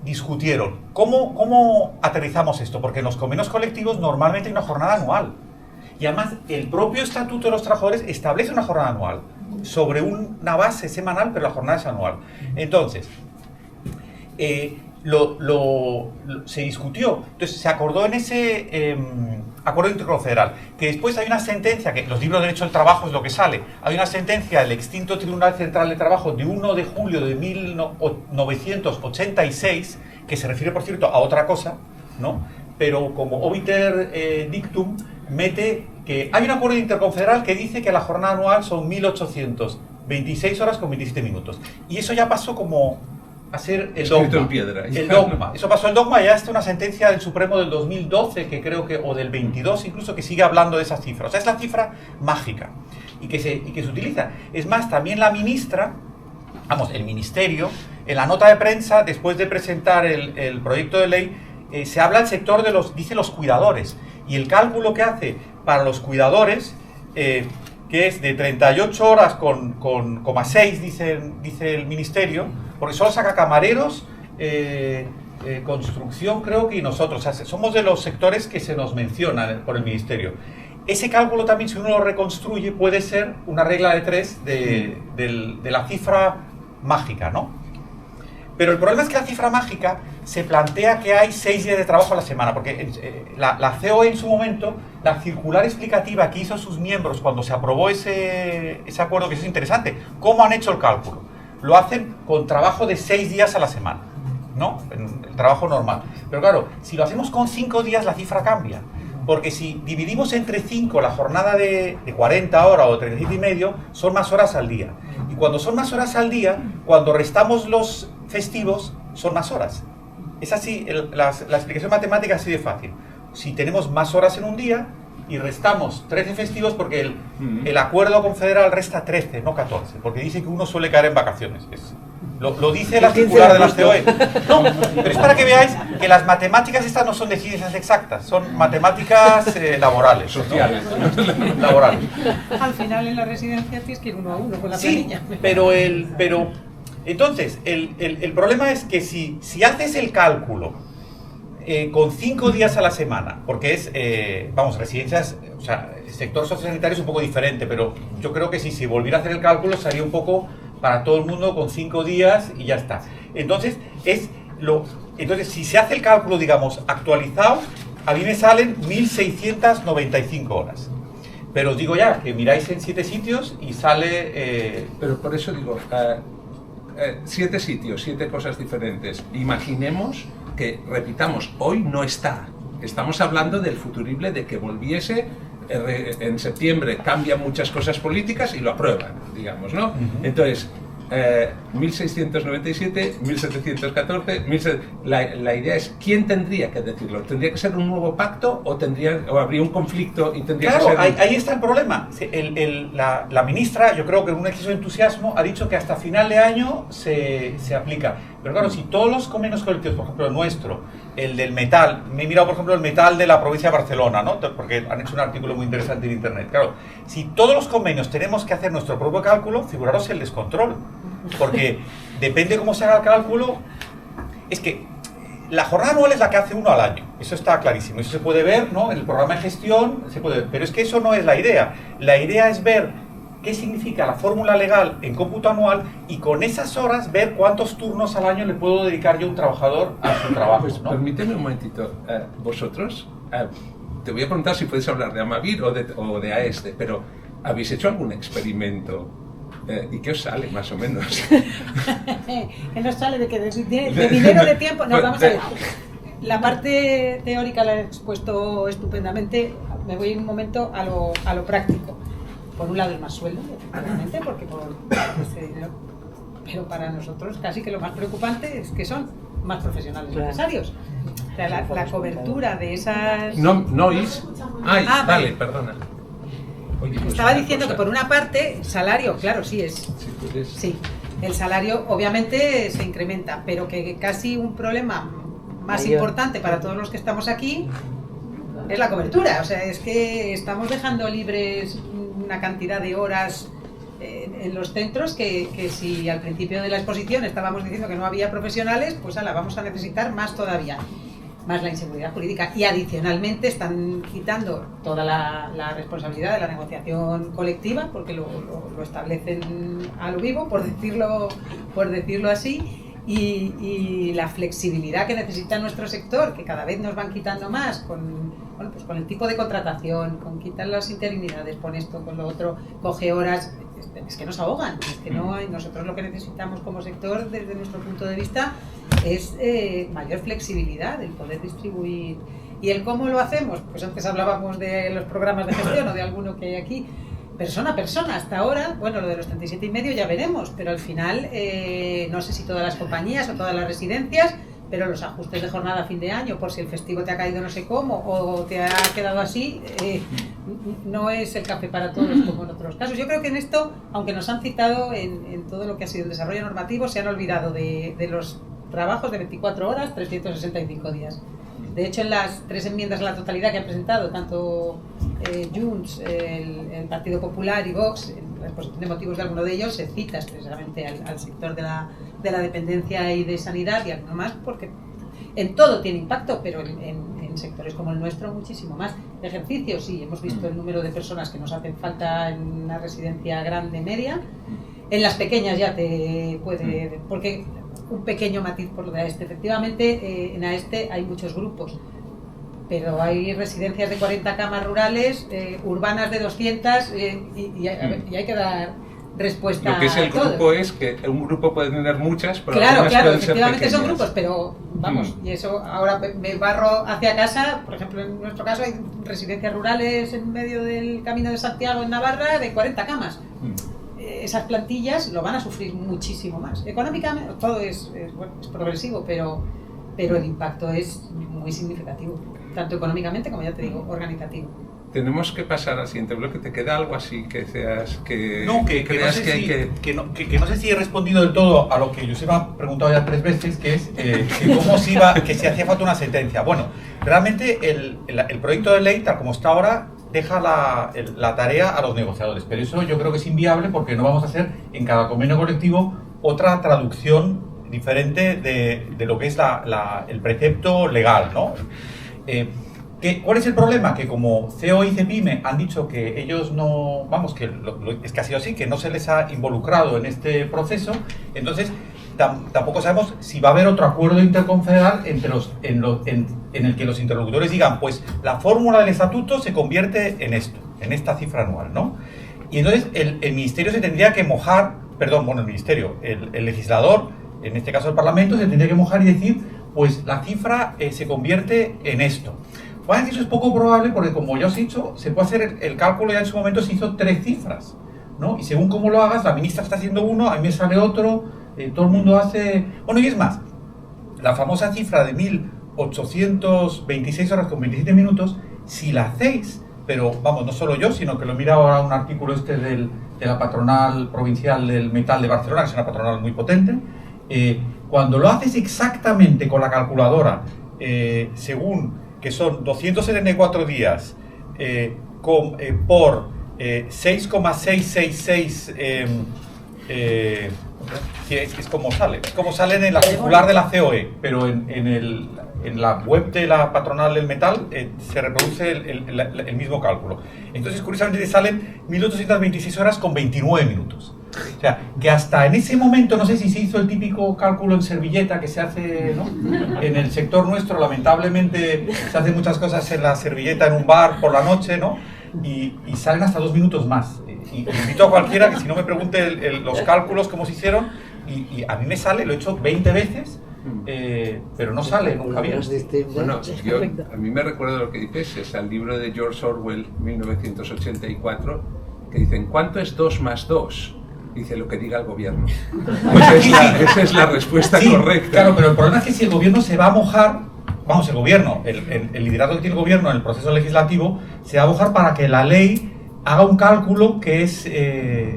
discutieron cómo aterrizamos esto, porque en los convenios colectivos normalmente hay una jornada anual. Y además, el propio Estatuto de los Trabajadores establece una jornada anual, sobre una base semanal, pero la jornada es anual. Entonces, se discutió, entonces se acordó en ese acuerdo interconfederal, que después hay una sentencia, que los libros de Derecho del Trabajo es lo que sale, hay una sentencia del extinto Tribunal Central de Trabajo de 1 de julio de 1986, que se refiere, por cierto, a otra cosa, ¿no? Pero como obiter dictum, mete que hay un acuerdo interconfederal que dice que la jornada anual son 1.826 horas con 27 minutos. Y eso ya pasó como a ser el dogma. En piedra. El dogma. Eso pasó el dogma, ya está una sentencia del Supremo del 2012, que creo que, o del 22 incluso, que sigue hablando de esa cifra. O sea, es la cifra mágica y que se utiliza. Es más, también la ministra, el ministerio, en la nota de prensa, después de presentar el proyecto de ley, se habla del sector de los cuidadores. Y el cálculo que hace para los cuidadores, que es de 38 horas con 6, dice el ministerio, porque solo saca camareros, construcción creo que y nosotros, o sea, somos de los sectores que se nos mencionan por el ministerio. Ese cálculo también, si uno lo reconstruye, puede ser una regla de 3 de la cifra mágica, ¿no? Pero el problema es que la cifra mágica se plantea que hay 6 días de trabajo a la semana, porque la COE en su momento, la circular explicativa que hizo sus miembros cuando se aprobó ese acuerdo, que es interesante, ¿cómo han hecho el cálculo? Lo hacen con trabajo de 6 días a la semana, ¿no? El trabajo normal. Pero claro, si lo hacemos con 5 días, la cifra cambia. Porque si dividimos entre 5 la jornada de 40 horas o 37 y medio, son más horas al día. Y cuando son más horas al día, cuando restamos los festivos, son más horas. Es así, la explicación matemática es así de fácil. Si tenemos más horas en un día y restamos 13 festivos, porque el acuerdo confederal resta 13, no 14, porque dice que uno suele caer en vacaciones. Lo dice la circular de la COE. No, pero es para que veáis que las matemáticas estas no son de ciencias exactas, son matemáticas laborales. Sociales. ¿No? Laborales. Al final en la residencia tienes que ir 1 a 1 con la planilla. Pero entonces, el problema es que si haces el cálculo con 5 días a la semana, porque es, residencias, o sea, el sector sociosanitario es un poco diferente, pero yo creo que si se volviera a hacer el cálculo sería un poco para todo el mundo con 5 días y ya está. Entonces, si se hace el cálculo, digamos, actualizado, a mí me salen 1.695 horas. Pero os digo ya, que miráis en 7 sitios y sale... Pero por eso digo, 7 sitios, 7 cosas diferentes. Imaginemos que, repitamos, hoy no está. Estamos hablando del futurible de que volviese, en septiembre cambian muchas cosas políticas y lo aprueban, digamos, ¿no? Entonces, 1697, 1714, la idea es, ¿quién tendría que decirlo? ¿Tendría que ser un nuevo pacto o habría un conflicto y tendría claro, que ser...? Ahí está el problema. La ministra, yo creo que en un exceso de entusiasmo, ha dicho que hasta final de año se aplica. Pero claro, si todos los convenios colectivos, por ejemplo el nuestro, el del metal, me he mirado por ejemplo el metal de la provincia de Barcelona, ¿no? Porque han hecho un artículo muy interesante en internet. Claro, si todos los convenios tenemos que hacer nuestro propio cálculo, figuraros el descontrol. Porque depende cómo se haga el cálculo, es que la jornada anual es la que hace uno al año, eso está clarísimo, eso se puede ver, ¿no? En el programa de gestión se puede ver, pero es que eso no es la idea. La idea es ver qué significa la fórmula legal en cómputo anual y con esas horas ver cuántos turnos al año le puedo dedicar yo a un trabajador a su trabajo, pues, ¿no? Permíteme un momentito, vosotros, te voy a preguntar si puedes hablar de Amavir o de AESTE, pero ¿habéis hecho algún experimento? ¿Y qué os sale, más o menos? ¿Qué nos sale? ¿De dinero, de tiempo? No, vamos a ver. La parte teórica la he expuesto estupendamente. Me voy un momento a lo práctico. Por un lado, el más sueldo, efectivamente, porque por ese dinero. Pero para nosotros, casi que lo más preocupante es que son más profesionales necesarios. O sea, la cobertura de esas... No oís. Vale, perdona. Oye, pues estaba diciendo que por una parte, salario, claro, sí es. Sí, el salario obviamente se incrementa, pero que casi un problema más mayor. importante para todos los que estamos aquí es la cobertura. O sea, es que estamos dejando libres una cantidad de horas en los centros que si al principio de la exposición estábamos diciendo que no había profesionales, pues la vamos a necesitar más todavía, más la inseguridad jurídica. Y adicionalmente están quitando toda la responsabilidad de la negociación colectiva, porque lo establecen a lo vivo, por decirlo así. Y la flexibilidad que necesita nuestro sector, que cada vez nos van quitando más con el tipo de contratación, con quitar las interinidades, con esto, con lo otro, coge horas, es que nos ahogan, es que no hay. Nosotros lo que necesitamos como sector, desde nuestro punto de vista, es mayor flexibilidad, el poder distribuir. ¿Y el cómo lo hacemos? Pues antes hablábamos de los programas de gestión o de alguno que hay aquí. Persona a persona, hasta ahora, bueno, lo de los 37,5 ya veremos, pero al final no sé si todas las compañías o todas las residencias, pero los ajustes de jornada a fin de año, por si el festivo te ha caído no sé cómo o te ha quedado así, no es el café para todos como en otros casos. Yo creo que en esto, aunque nos han citado en todo lo que ha sido el desarrollo normativo, se han olvidado de los trabajos de 24 horas, 365 días. De hecho, en las 3 enmiendas a la totalidad que han presentado, tanto Junts, el Partido Popular y Vox, en la exposición de motivos de alguno de ellos, se cita expresamente al sector de la dependencia y de sanidad y alguno más, porque en todo tiene impacto, pero en sectores como el nuestro muchísimo más. Ejercicios, sí, hemos visto el número de personas que nos hacen falta en una residencia grande, media. En las pequeñas ya te puede... porque un pequeño matiz por lo de AESTE. Efectivamente, en AESTE hay muchos grupos, pero hay residencias de 40 camas rurales, urbanas de 200, y hay que dar respuesta. Lo que es el todo. grupo es que un grupo puede tener muchas, pero claro, algunas pueden ser efectivamente son pequeñas. grupos, pero vamos, y eso ahora me barro hacia casa. Por ejemplo, en nuestro caso hay residencias rurales en medio del Camino de Santiago en Navarra de 40 camas. Esas plantillas lo van a sufrir muchísimo más. Económicamente todo es progresivo, pero el impacto es muy significativo, tanto económicamente como, ya te digo, organizativo. Tenemos que pasar al siguiente bloque. ¿Te queda algo así que seas que No, que creas no sé que hay si, que... que no sé si he respondido del todo a lo que Josep ha preguntado ya 3 veces, que es que cómo se iba, que si hacía falta una sentencia. Bueno, realmente el proyecto de ley, tal como está ahora, deja la tarea a los negociadores, pero eso yo creo que es inviable porque no vamos a hacer en cada convenio colectivo otra traducción diferente de lo que es el precepto legal, ¿no? ¿Cuál es el problema? Que como CEO y CEPIME han dicho que ellos no, vamos, que es que ha sido así, que no se les ha involucrado en este proceso, entonces tampoco sabemos si va a haber otro acuerdo interconfederal en el que los interlocutores digan, pues la fórmula del estatuto se convierte en esto, en esta cifra anual, ¿no? Y entonces el ministerio se tendría que mojar, el legislador, en este caso el Parlamento, se tendría que mojar y decir, pues la cifra se convierte en esto. Bueno, eso es poco probable porque, como ya os he dicho, se puede hacer el cálculo, ya en su momento se hizo 3 cifras, ¿no? Y según cómo lo hagas, la ministra está haciendo uno, a mí me sale otro, todo el mundo hace... Bueno, y es más, la famosa cifra de 1.826 horas con 27 minutos, si la hacéis, pero vamos, no solo yo, sino que lo he mirado ahora un artículo de la patronal provincial del metal de Barcelona, que es una patronal muy potente, cuando lo haces exactamente con la calculadora, según que son 274 días por 6,666 es como salen en la circular de la COE, pero en la web de la patronal del metal se reproduce el mismo cálculo. Entonces, curiosamente, te salen 1.826 horas con 29 minutos. O sea, que hasta en ese momento, no sé si se hizo el típico cálculo en servilleta que se hace, ¿no? En el sector nuestro, lamentablemente, se hacen muchas cosas en la servilleta en un bar por la noche, ¿no? Y salen hasta 2 minutos más. Y invito a cualquiera que si no me pregunte los cálculos, cómo se hicieron, y a mí me sale, lo he hecho 20 veces, pero no sale nunca bien. Bueno, a mí me recuerda lo que dices, es el libro de George Orwell, 1984, que dicen, ¿cuánto es 2 más 2? Dice, lo que diga el gobierno. Pues esa es la respuesta correcta. Claro, pero el problema es que si el gobierno se va a mojar, vamos, el gobierno, el liderazgo que tiene el gobierno en el proceso legislativo, se va a mojar para que la ley haga un cálculo que es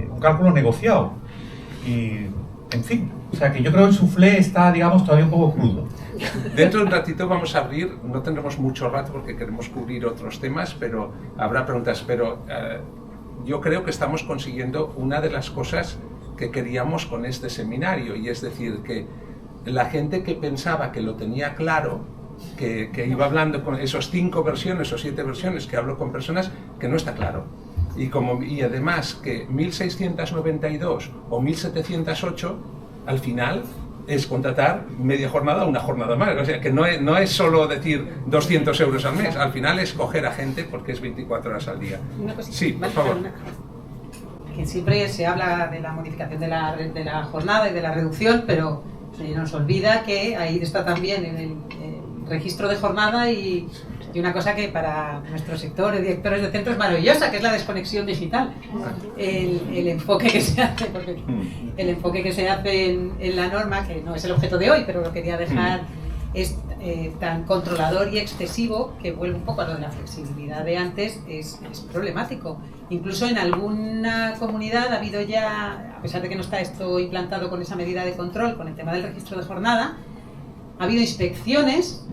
un cálculo negociado. Y, en fin, o sea que yo creo que el soufflé está, digamos, todavía un poco crudo. Dentro de un ratito vamos a abrir, no tendremos mucho rato porque queremos cubrir otros temas, pero habrá preguntas. Pero yo creo que estamos consiguiendo una de las cosas que queríamos con este seminario, y es decir, que la gente que pensaba que lo tenía claro, que iba hablando con esos 5 versiones o 7 versiones que hablo con personas, que no está claro. Y además que 1692 o 1708 al final es contratar media jornada o una jornada más. O sea, que no es solo decir 200 euros al mes, al final es coger a gente porque es 24 horas al día. Sí, por favor. Que siempre se habla de la modificación de la jornada y de la reducción, pero se nos olvida que ahí está también en el registro de jornada y una cosa que para nuestro sector de directores de centro es maravillosa, que es la desconexión digital. El enfoque que se hace, porque el enfoque que se hace en la norma, que no es el objeto de hoy, pero lo quería dejar, es tan controlador y excesivo que vuelve un poco a lo de la flexibilidad de antes, es problemático. Incluso en alguna comunidad ha habido ya, a pesar de que no está esto implantado con esa medida de control, con el tema del registro de jornada, ha habido inspecciones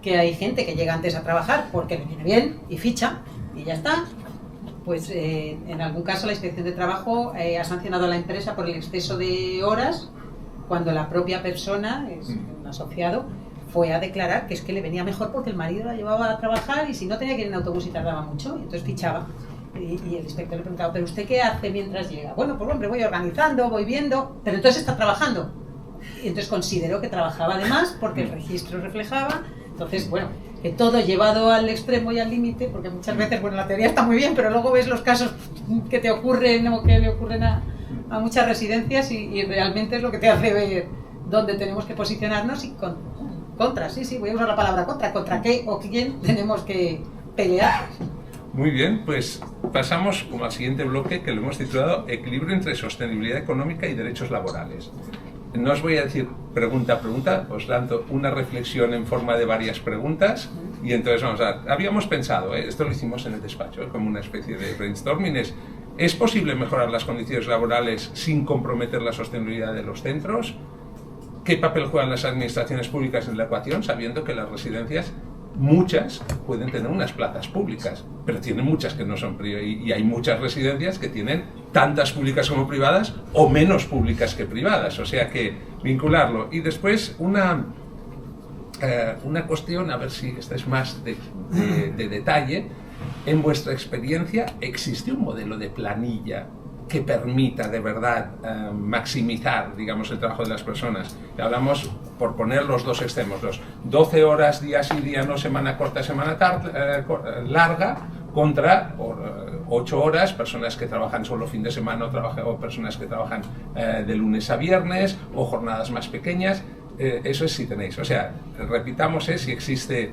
que hay gente que llega antes a trabajar porque le viene bien y ficha y ya está. Pues en algún caso la inspección de trabajo ha sancionado a la empresa por el exceso de horas cuando la propia persona, es un asociado, fue a declarar que es que le venía mejor porque el marido la llevaba a trabajar y si no tenía que ir en autobús y tardaba mucho, y entonces fichaba. Y el inspector le preguntaba, ¿pero usted qué hace mientras llega? Bueno, pues hombre, voy organizando, voy viendo, pero entonces está trabajando. Y entonces consideró que trabajaba de más porque el registro reflejaba. Entonces, bueno, que todo llevado al extremo y al límite, porque muchas veces, bueno, la teoría está muy bien, pero luego ves los casos que te ocurren o que le ocurren a muchas residencias y realmente es lo que te hace ver dónde tenemos que posicionarnos y contra, sí, voy a usar la palabra contra qué o quién tenemos que pelear. Muy bien, pues pasamos como al siguiente bloque que lo hemos titulado Equilibrio entre sostenibilidad económica y derechos laborales. No os voy a decir pregunta a pregunta, os lanzo una reflexión en forma de varias preguntas y entonces vamos a ver. Habíamos pensado, esto lo hicimos en el despacho, como una especie de brainstorming, ¿es posible mejorar las condiciones laborales sin comprometer la sostenibilidad de los centros? ¿Qué papel juegan las administraciones públicas en la ecuación, sabiendo que las residencias, muchas, pueden tener unas plazas públicas, pero tienen muchas que no son privadas, y hay muchas residencias que tienen tantas públicas como privadas o menos públicas que privadas, o sea que vincularlo. Y después una cuestión, a ver si esta es más de detalle. En vuestra experiencia, ¿existe un modelo de planilla que permita de verdad maximizar, digamos, el trabajo de las personas? Hablamos, por poner los dos extremos, los 12 horas día sí, día no, semana corta, semana larga, contra 8 horas, personas que trabajan solo fin de semana o personas que trabajan de lunes a viernes, o jornadas más pequeñas. Eso es si tenéis. O sea, repitamos, si existe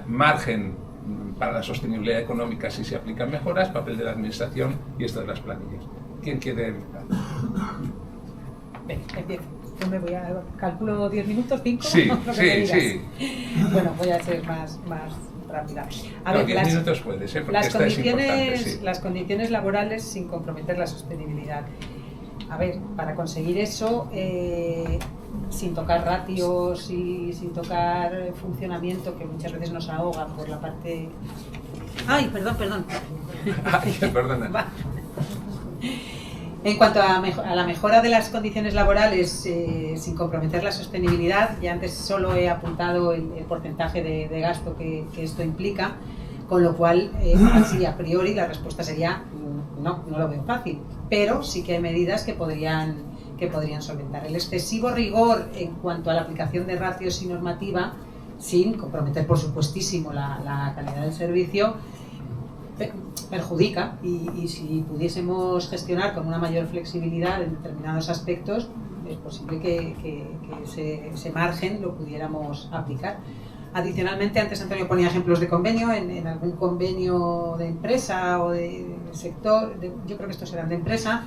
margen para la sostenibilidad económica si se aplican mejoras, papel de la administración y esto de las planillas. ¿Quién quiere empezar? Ven, empiezo. Yo me voy a... calculo 10 minutos, 5. Sí, sí. Bueno, voy a ser más rápida. A ver, 10 minutos puedes, porque esta es importante, sí. Las condiciones laborales sin comprometer la sostenibilidad. A ver, para conseguir eso, sin tocar ratios y sin tocar funcionamiento, que muchas veces nos ahoga por la parte... ¡Ay, perdón! Ay, perdona. En cuanto a la mejora de las condiciones laborales sin comprometer la sostenibilidad, ya antes solo he apuntado el porcentaje de gasto que esto implica, con lo cual, así a priori, la respuesta sería no lo veo fácil, pero sí que hay medidas que podrían solventar. El excesivo rigor en cuanto a la aplicación de ratios y normativa, sin comprometer, por supuestísimo, la calidad del servicio, perjudica, y si pudiésemos gestionar con una mayor flexibilidad en determinados aspectos, es posible que ese margen lo pudiéramos aplicar. Adicionalmente, antes Antonio ponía ejemplos de convenio, en algún convenio de empresa o de sector, yo creo que estos eran de empresa,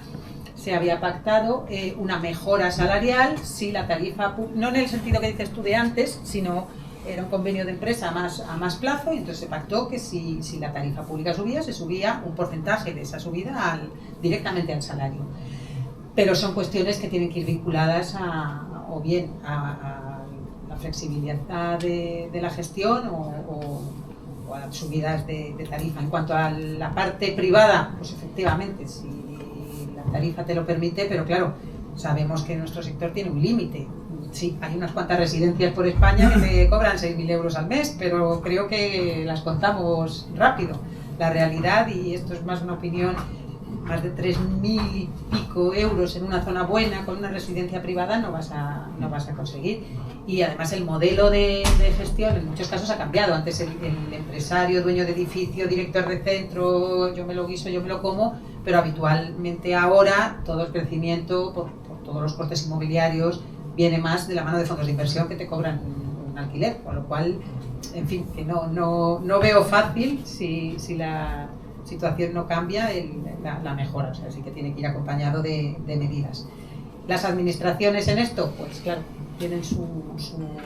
se había pactado una mejora salarial si la tarifa, no en el sentido que dices tú de antes, sino era un convenio de empresa a más plazo, y entonces se pactó que si la tarifa pública subía, se subía un porcentaje de esa subida directamente al salario. Pero son cuestiones que tienen que ir vinculadas a la flexibilidad de la gestión o a subidas de tarifa. En cuanto a la parte privada, pues efectivamente, si la tarifa te lo permite, pero claro, sabemos que nuestro sector tiene un límite. Sí, hay unas cuantas residencias por España que te cobran 6.000 euros al mes, pero creo que las contamos rápido. La realidad, y esto es más una opinión, más de 3.000 y pico euros en una zona buena con una residencia privada no vas a conseguir. Y además el modelo de gestión en muchos casos ha cambiado. Antes el empresario, dueño de edificio, director de centro, yo me lo guiso, yo me lo como, pero habitualmente ahora todo el crecimiento por todos los costes inmobiliarios viene más de la mano de fondos de inversión que te cobran un alquiler, con lo cual, en fin, que no veo fácil si la situación no cambia la mejora, o sea, sí que tiene que ir acompañado de medidas. Las administraciones en esto, pues claro, tienen su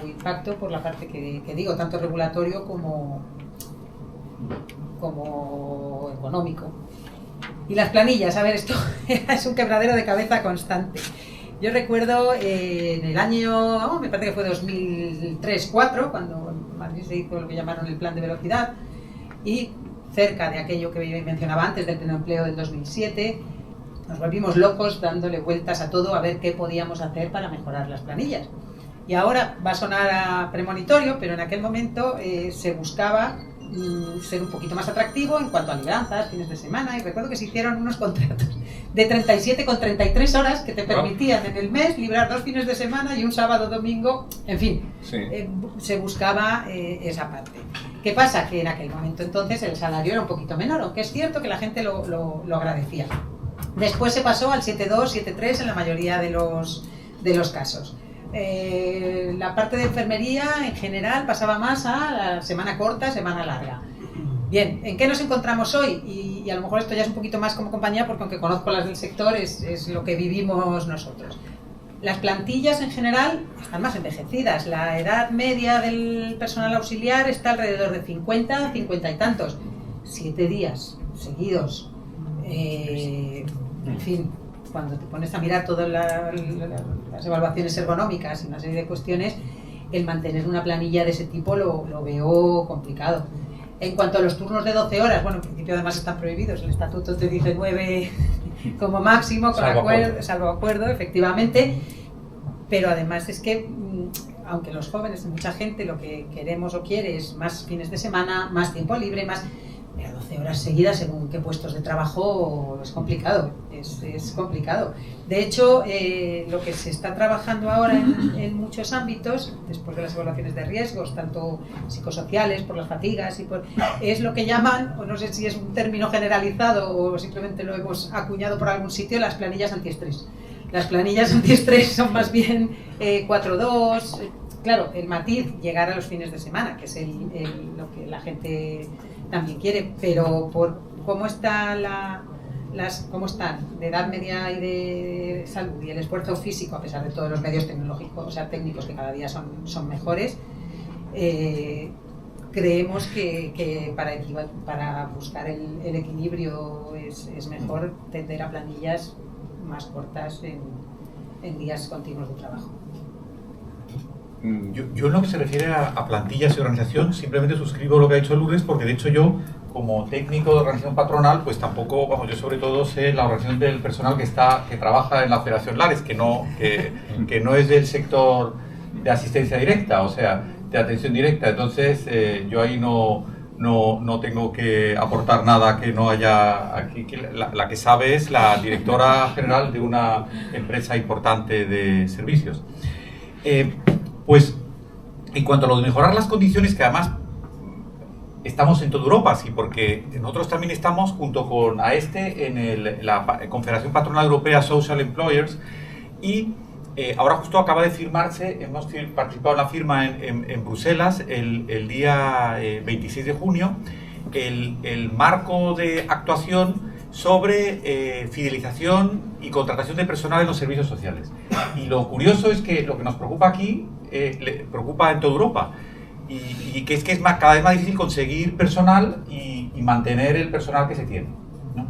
impacto por la parte que digo, tanto regulatorio como económico. Y las planillas, a ver, esto es un quebradero de cabeza constante. Yo recuerdo en el año, me parece que fue 2003-2004, cuando en Madrid se hizo lo que llamaron el plan de velocidad, y cerca de aquello que mencionaba antes del pleno empleo del 2007, nos volvimos locos dándole vueltas a todo a ver qué podíamos hacer para mejorar las planillas. Y ahora va a sonar a premonitorio, pero en aquel momento se buscaba ser un poquito más atractivo en cuanto a libranzas, fines de semana, y recuerdo que se hicieron unos contratos de 37 con 33 horas que te permitían en el mes librar 2 fines de semana y un sábado, domingo, en fin, sí. Se buscaba esa parte. ¿Qué pasa? Que en aquel momento entonces el salario era un poquito menor, aunque es cierto que la gente lo agradecía. Después se pasó al 7.2, 7.3 en la mayoría de los casos. La parte de enfermería en general pasaba más a la semana corta, semana larga. Bien, ¿en qué nos encontramos hoy? Y a lo mejor esto ya es un poquito más como compañía, porque aunque conozco las del sector, es lo que vivimos nosotros. Las plantillas en general están más envejecidas. La edad media del personal auxiliar está alrededor de 50, 50 y tantos. 7 días seguidos. En fin, cuando te pones a mirar todas las evaluaciones ergonómicas y una serie de cuestiones, el mantener una planilla de ese tipo lo veo complicado. En cuanto a los turnos de 12 horas, bueno, en principio además están prohibidos, el estatuto te dice 9 como máximo, salvo acuerdo, efectivamente, pero además es que, aunque los jóvenes, mucha gente lo que queremos o quiere es más fines de semana, más tiempo libre, más... Pero 12 horas seguidas, según qué puestos de trabajo, es complicado, es complicado. De hecho, lo que se está trabajando ahora en muchos ámbitos, después de las evaluaciones de riesgos, tanto psicosociales, por las fatigas, es lo que llaman, o no sé si es un término generalizado o simplemente lo hemos acuñado por algún sitio, las planillas antiestrés. Las planillas antiestrés son más bien 4-2, claro, el matiz, llegar a los fines de semana, que es lo que la gente también quiere, pero por cómo está cómo están de edad media y de salud y el esfuerzo físico, a pesar de todos los medios tecnológicos, o sea, técnicos que cada día son mejores, creemos que para buscar el equilibrio es mejor tender a planillas más cortas en días continuos de trabajo. Yo en lo que se refiere a plantillas y organización, simplemente suscribo lo que ha dicho Lourdes, porque de hecho yo, como técnico de organización patronal, pues tampoco, yo sobre todo sé la organización del personal que trabaja en la Federación Lares, que no es del sector de asistencia directa, o sea, de atención directa. Entonces, yo ahí no tengo que aportar nada que no haya aquí. La que sabe es la directora general de una empresa importante de servicios. Pues, en cuanto a lo de mejorar las condiciones, que además estamos en toda Europa, sí, porque nosotros también estamos junto con AESTE en la Confederación Patronal Europea Social Employers, y ahora justo acaba de firmarse, hemos participado en la firma en Bruselas el día 26 de junio, el marco de actuación sobre fidelización y contratación de personal en los servicios sociales. Y lo curioso es que lo que nos preocupa aquí le preocupa en toda Europa, y que es cada vez más difícil conseguir personal y mantener el personal que se tiene, ¿no?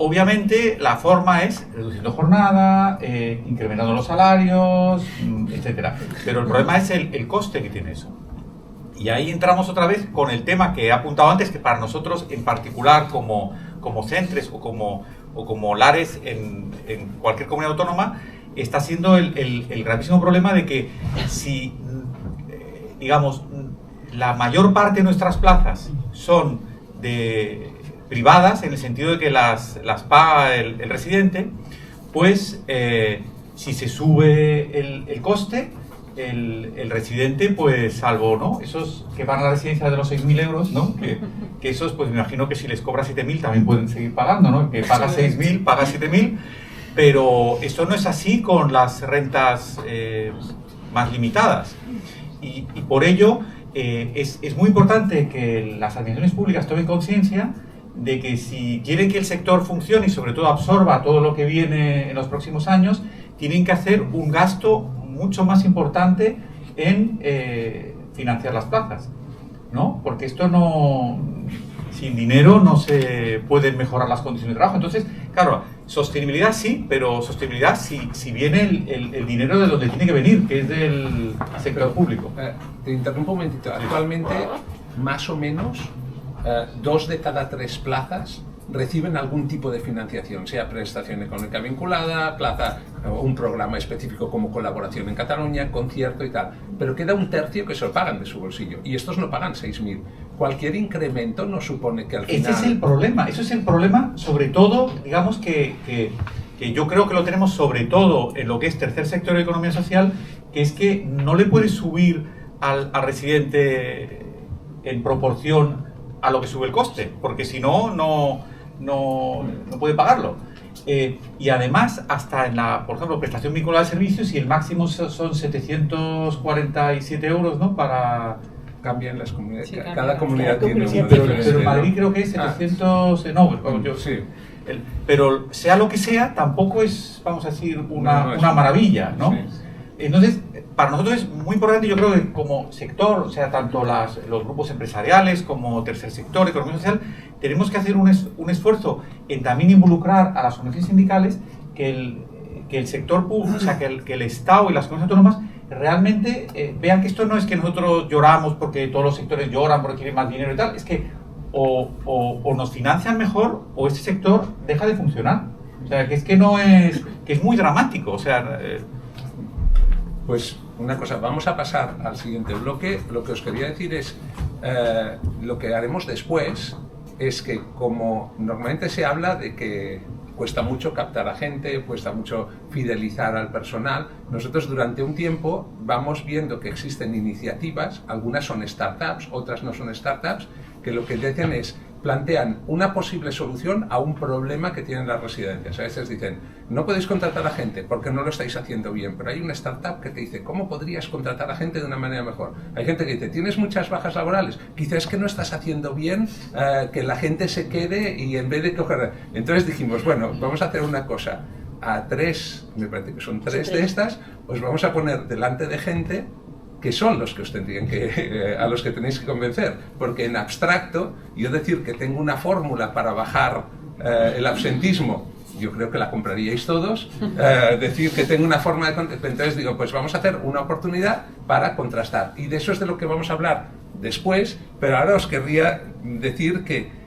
obviamente la forma es reduciendo jornada, incrementando los salarios, etcétera. Pero el problema es el coste que tiene eso. Y ahí entramos otra vez con el tema que he apuntado antes, que para nosotros en particular como centres o como lares en cualquier comunidad autónoma, está siendo el gravísimo problema de que si, digamos, la mayor parte de nuestras plazas son privadas, en el sentido de que las paga el residente, pues si se sube el coste, el residente, pues salvo, ¿no?, esos que van a la residencia de los 6.000 euros, ¿no?, que esos, pues me imagino que si les cobra 7.000 también pueden seguir pagando, ¿no?, que paga 6.000, paga 7.000, pero esto no es así con las rentas más limitadas. Y por ello es muy importante que las administraciones públicas tomen conciencia de que si quieren que el sector funcione y sobre todo absorba todo lo que viene en los próximos años, tienen que hacer un gasto mucho más importante en financiar las plazas, ¿no? Porque esto no, sin dinero no se pueden mejorar las condiciones de trabajo. Entonces, claro, sostenibilidad sí, pero sostenibilidad si viene el dinero de donde tiene que venir, que es del sector público. Te interrumpo un momentito. Actualmente, más o menos, 2 de cada 3 plazas reciben algún tipo de financiación, sea prestación económica vinculada, plaza o un programa específico como colaboración en Cataluña, concierto y tal. Pero queda un tercio que se lo pagan de su bolsillo y estos no pagan 6.000. Cualquier incremento no supone que al final... Ese es el problema, eso es el problema, sobre todo, digamos que yo creo que lo tenemos sobre todo en lo que es tercer sector de economía social, que es que no le puedes subir al residente en proporción a lo que sube el coste, porque si no puede pagarlo. Y además, hasta en la, por ejemplo, prestación vinculada de servicios, y el máximo son 747 euros, ¿no?, para... Cambian las comunidades, Sí, cada comunidad tiene Sí, uno pero diferente, en Madrid creo que es 700... No, yo, sí. Pero sea lo que sea, tampoco es, vamos a decir, una es maravilla, ¿no? Sí. Entonces, para nosotros es muy importante, yo creo que como sector, o sea, tanto los grupos empresariales como tercer sector, economía social, tenemos que hacer un esfuerzo en también involucrar a las organizaciones sindicales, que el sector público, o sea, que el Estado y las comunidades autónomas realmente vean que esto no es que nosotros lloramos porque todos los sectores lloran porque quieren más dinero y tal, es que o nos financian mejor o este sector deja de funcionar. O sea, que es que no es, que es muy dramático, o sea... Pues una cosa, vamos a pasar al siguiente bloque. Lo que os quería decir es, lo que haremos después es que, como normalmente se habla de que cuesta mucho captar a gente, cuesta mucho fidelizar al personal, nosotros durante un tiempo vamos viendo que existen iniciativas, algunas son startups, otras no son startups, que lo que dicen es, plantean una posible solución a un problema que tienen las residencias. A veces dicen, no podéis contratar a gente porque no lo estáis haciendo bien, pero hay una startup que te dice, ¿cómo podrías contratar a gente de una manera mejor? Hay gente que dice, ¿tienes muchas bajas laborales? Quizás que no estás haciendo bien que la gente se quede y en vez de coger... Entonces dijimos, bueno, vamos a hacer una cosa. A 3, me parece que son 3 de estas, os vamos a poner delante de gente que son los que os tendrían a los que tenéis que convencer, porque en abstracto, yo decir que tengo una fórmula para bajar el absentismo, yo creo que la compraríais todos, decir que tengo una forma de... Entonces digo, pues vamos a hacer una oportunidad para contrastar, y de eso es de lo que vamos a hablar después, pero ahora os querría decir que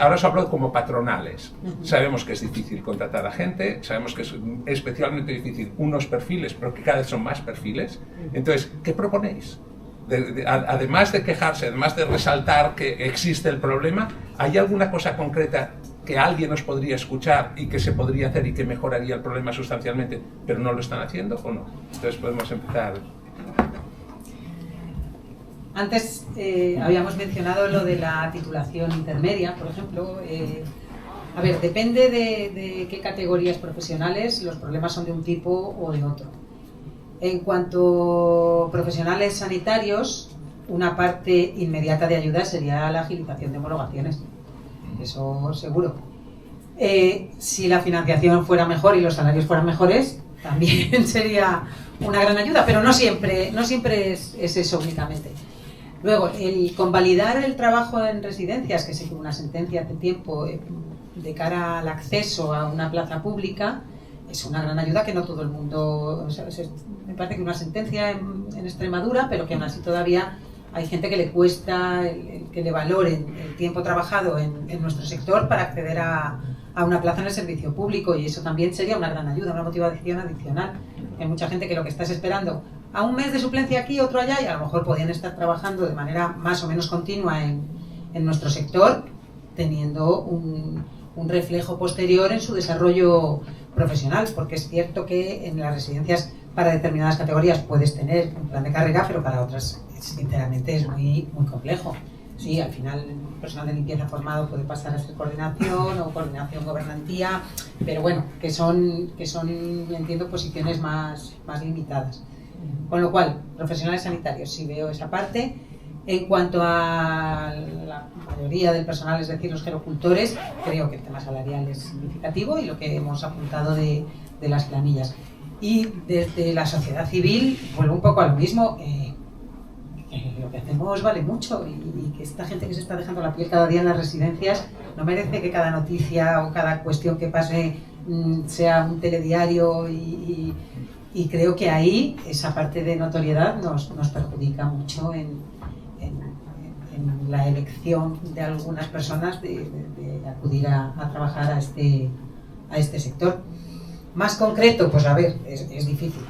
ahora os hablo como patronales. Sabemos que es difícil contratar a gente, sabemos que es especialmente difícil unos perfiles, pero que cada vez son más perfiles. Entonces, ¿qué proponéis? Además de quejarse, además de resaltar que existe el problema, ¿hay alguna cosa concreta que alguien os podría escuchar y que se podría hacer y que mejoraría el problema sustancialmente, pero no lo están haciendo o no? Entonces podemos empezar. Antes habíamos mencionado lo de la titulación intermedia, por ejemplo. A ver, depende de qué categorías profesionales, los problemas son de un tipo o de otro. En cuanto a profesionales sanitarios, una parte inmediata de ayuda sería la agilización de homologaciones. Eso seguro. Si la financiación fuera mejor y los salarios fueran mejores, también sería una gran ayuda, pero no siempre es eso únicamente. Luego, el convalidar el trabajo en residencias, que se hizo una sentencia hace tiempo, de cara al acceso a una plaza pública, es una gran ayuda que no todo el mundo... O sea, me parece que una sentencia en Extremadura, pero que aún así todavía hay gente que le cuesta el que le valoren el tiempo trabajado en nuestro sector para acceder a una plaza en el servicio público, y eso también sería una gran ayuda, una motivación adicional. Hay mucha gente que lo que está es esperando a un mes de suplencia aquí, otro allá, y a lo mejor podrían estar trabajando de manera más o menos continua en nuestro sector, teniendo un reflejo posterior en su desarrollo profesional, porque es cierto que en las residencias para determinadas categorías puedes tener un plan de carrera, pero para otras sinceramente es muy, muy complejo. Sí, al final el personal de limpieza formado puede pasar a ser coordinación o coordinación gobernantía, pero bueno, que son entiendo, posiciones más limitadas. Con lo cual, profesionales sanitarios, sí veo esa parte. En cuanto a la mayoría del personal, es decir, los gerocultores, creo que el tema salarial es significativo y lo que hemos apuntado de las planillas. Y desde la sociedad civil, vuelvo un poco a lo mismo, lo que hacemos vale mucho, y que esta gente que se está dejando la piel cada día en las residencias no merece que cada noticia o cada cuestión que pase sea un telediario, y creo que ahí esa parte de notoriedad nos perjudica mucho en la elección de algunas personas de acudir a trabajar a este sector. Más concreto, pues a ver, es difícil.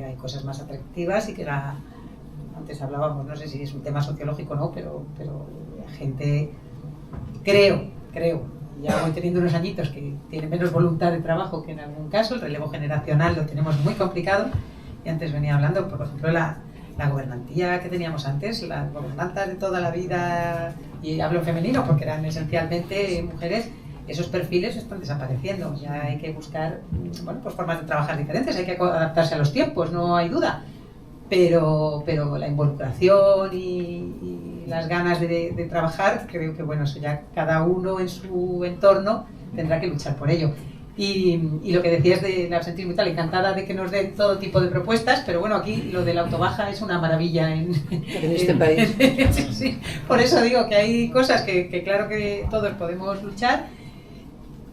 Hay cosas más atractivas y que antes hablábamos, no sé si es un tema sociológico o no, pero la gente, creo, ya voy teniendo unos añitos, que tiene menos voluntad de trabajo que en algún caso. El relevo generacional lo tenemos muy complicado, y antes venía hablando, por ejemplo, la gobernantía que teníamos antes, las gobernantas de toda la vida, y hablo en femenino porque eran esencialmente mujeres. Esos perfiles están desapareciendo. Ya hay que buscar, bueno, pues formas de trabajar diferentes, hay que adaptarse a los tiempos, no hay duda, pero la involucración y las ganas de trabajar, creo que bueno, eso ya cada uno en su entorno tendrá que luchar por ello. Y lo que decías del absentismo y tal, encantada de que nos den todo tipo de propuestas, pero bueno, aquí lo de la autobaja es una maravilla en este país. Sí, por eso digo que hay cosas que claro que todos podemos luchar.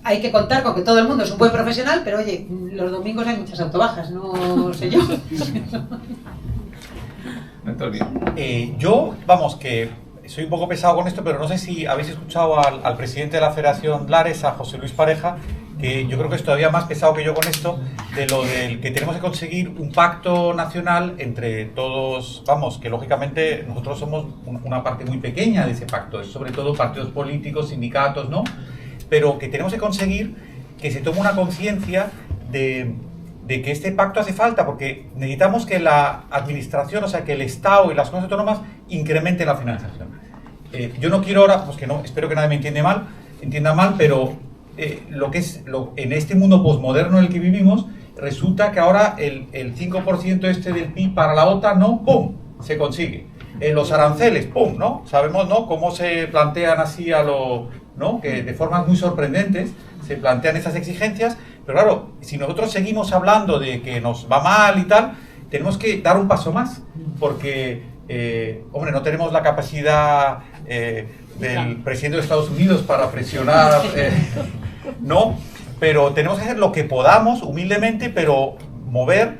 Hay que contar con que todo el mundo es un buen profesional, pero oye, los domingos hay muchas autobajas, no sé yo. Antonio. Yo, vamos, que soy un poco pesado con esto, pero no sé si habéis escuchado al presidente de la Federación Lares, a José Luis Pareja, que yo creo que es todavía más pesado que yo con esto, de lo del que tenemos que conseguir un pacto nacional entre todos, vamos, que lógicamente nosotros somos una parte muy pequeña de ese pacto, es sobre todo partidos políticos, sindicatos, ¿no? Pero que tenemos que conseguir que se tome una conciencia de que este pacto hace falta, porque necesitamos que la administración, o sea, que el Estado y las comunidades autónomas incrementen la financiación. Yo no quiero ahora, pues que no, espero que nadie me entienda mal, pero en este mundo posmoderno en el que vivimos, resulta que ahora el 5% este del PIB para la OTAN, ¿no? ¡Pum!, se consigue. Los aranceles, ¡pum!, ¿no? Sabemos, ¿no?, cómo se plantean así ¿no?, que de formas muy sorprendentes se plantean esas exigencias, pero claro, si nosotros seguimos hablando de que nos va mal y tal, tenemos que dar un paso más, porque, hombre, no tenemos la capacidad del presidente de Estados Unidos para presionar, no, pero tenemos que hacer lo que podamos, humildemente, pero mover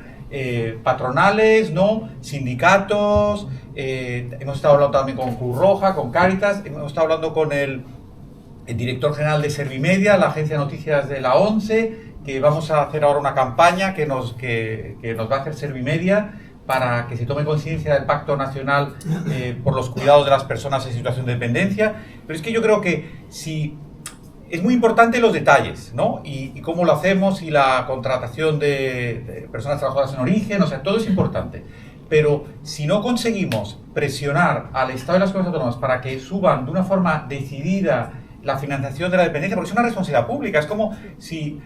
patronales, ¿no?, sindicatos, hemos estado hablando también con Cruz Roja, con Cáritas, hemos estado hablando con el director general de Servimedia, la agencia de noticias de la ONCE, que vamos a hacer ahora una campaña que nos va a hacer Servimedia para que se tome conciencia del Pacto Nacional por los cuidados de las personas en situación de dependencia. Pero es que yo creo que es muy importante los detalles, ¿no? Y cómo lo hacemos, y la contratación de personas trabajadoras en origen, o sea, todo es importante. Pero si no conseguimos presionar al Estado y las comunidades autónomas para que suban de una forma decidida la financiación de la dependencia, porque es una responsabilidad pública, es como si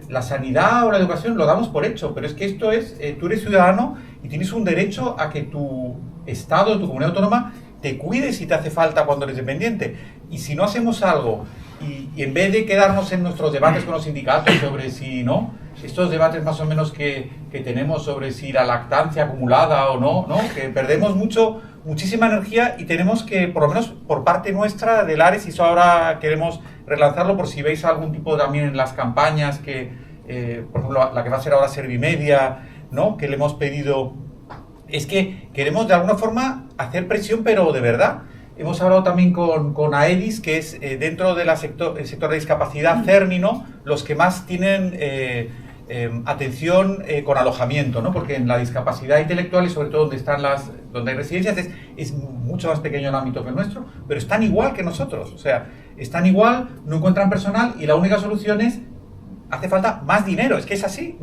la sanidad o la educación lo damos por hecho, pero es que esto es, tú eres ciudadano y tienes un derecho a que tu Estado, tu comunidad autónoma, te cuide si te hace falta cuando eres dependiente. Y si no hacemos algo, y en vez de quedarnos en nuestros debates con los sindicatos sobre si, ¿no?, estos debates más o menos que tenemos sobre si la lactancia acumulada o no, ¿no?, que perdemos mucho muchísima energía y tenemos que, por lo menos por parte nuestra del Ares, y eso ahora queremos relanzarlo por si veis algún tipo también en las campañas que, por ejemplo, la que va a ser ahora Servimedia, ¿no? Que le hemos pedido, es que queremos de alguna forma hacer presión, pero de verdad. Hemos hablado también con AEDIS, que es dentro del sector de discapacidad Cérmino, los que más tienen atención con alojamiento, ¿no? Porque en la discapacidad intelectual y sobre todo donde hay residencias es mucho más pequeño el ámbito que el nuestro, pero están igual que nosotros, o sea, están igual, no encuentran personal y la única solución es hace falta más dinero, es que es así,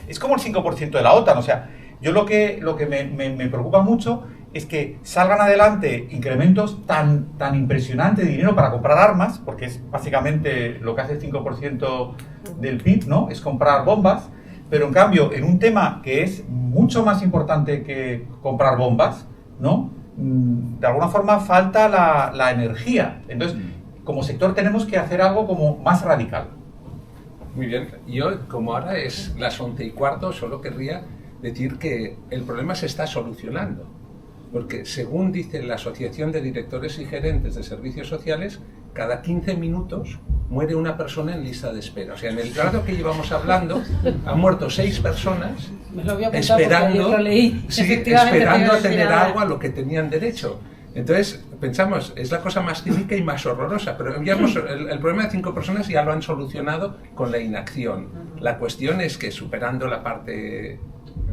es como el 5% de la OTAN, o sea, yo lo que me preocupa mucho es que salgan adelante incrementos tan impresionantes de dinero para comprar armas, porque es básicamente lo que hace el 5% del PIB, ¿no? Es comprar bombas, pero en cambio, en un tema que es mucho más importante que comprar bombas, ¿no? De alguna forma falta la energía. Entonces, como sector tenemos que hacer algo como más radical. Muy bien. Yo, como ahora es las 11:15, solo querría decir que el problema se está solucionando. Porque según dice la Asociación de Directores y Gerentes de Servicios Sociales, cada 15 minutos muere una persona en lista de espera. O sea, en el rato que llevamos hablando, han muerto 6 personas esperando a tener algo a lo que tenían derecho. Entonces, pensamos, es la cosa más cínica y más horrorosa, pero el problema de 5 personas ya lo han solucionado con la inacción. La cuestión es que, superando la parte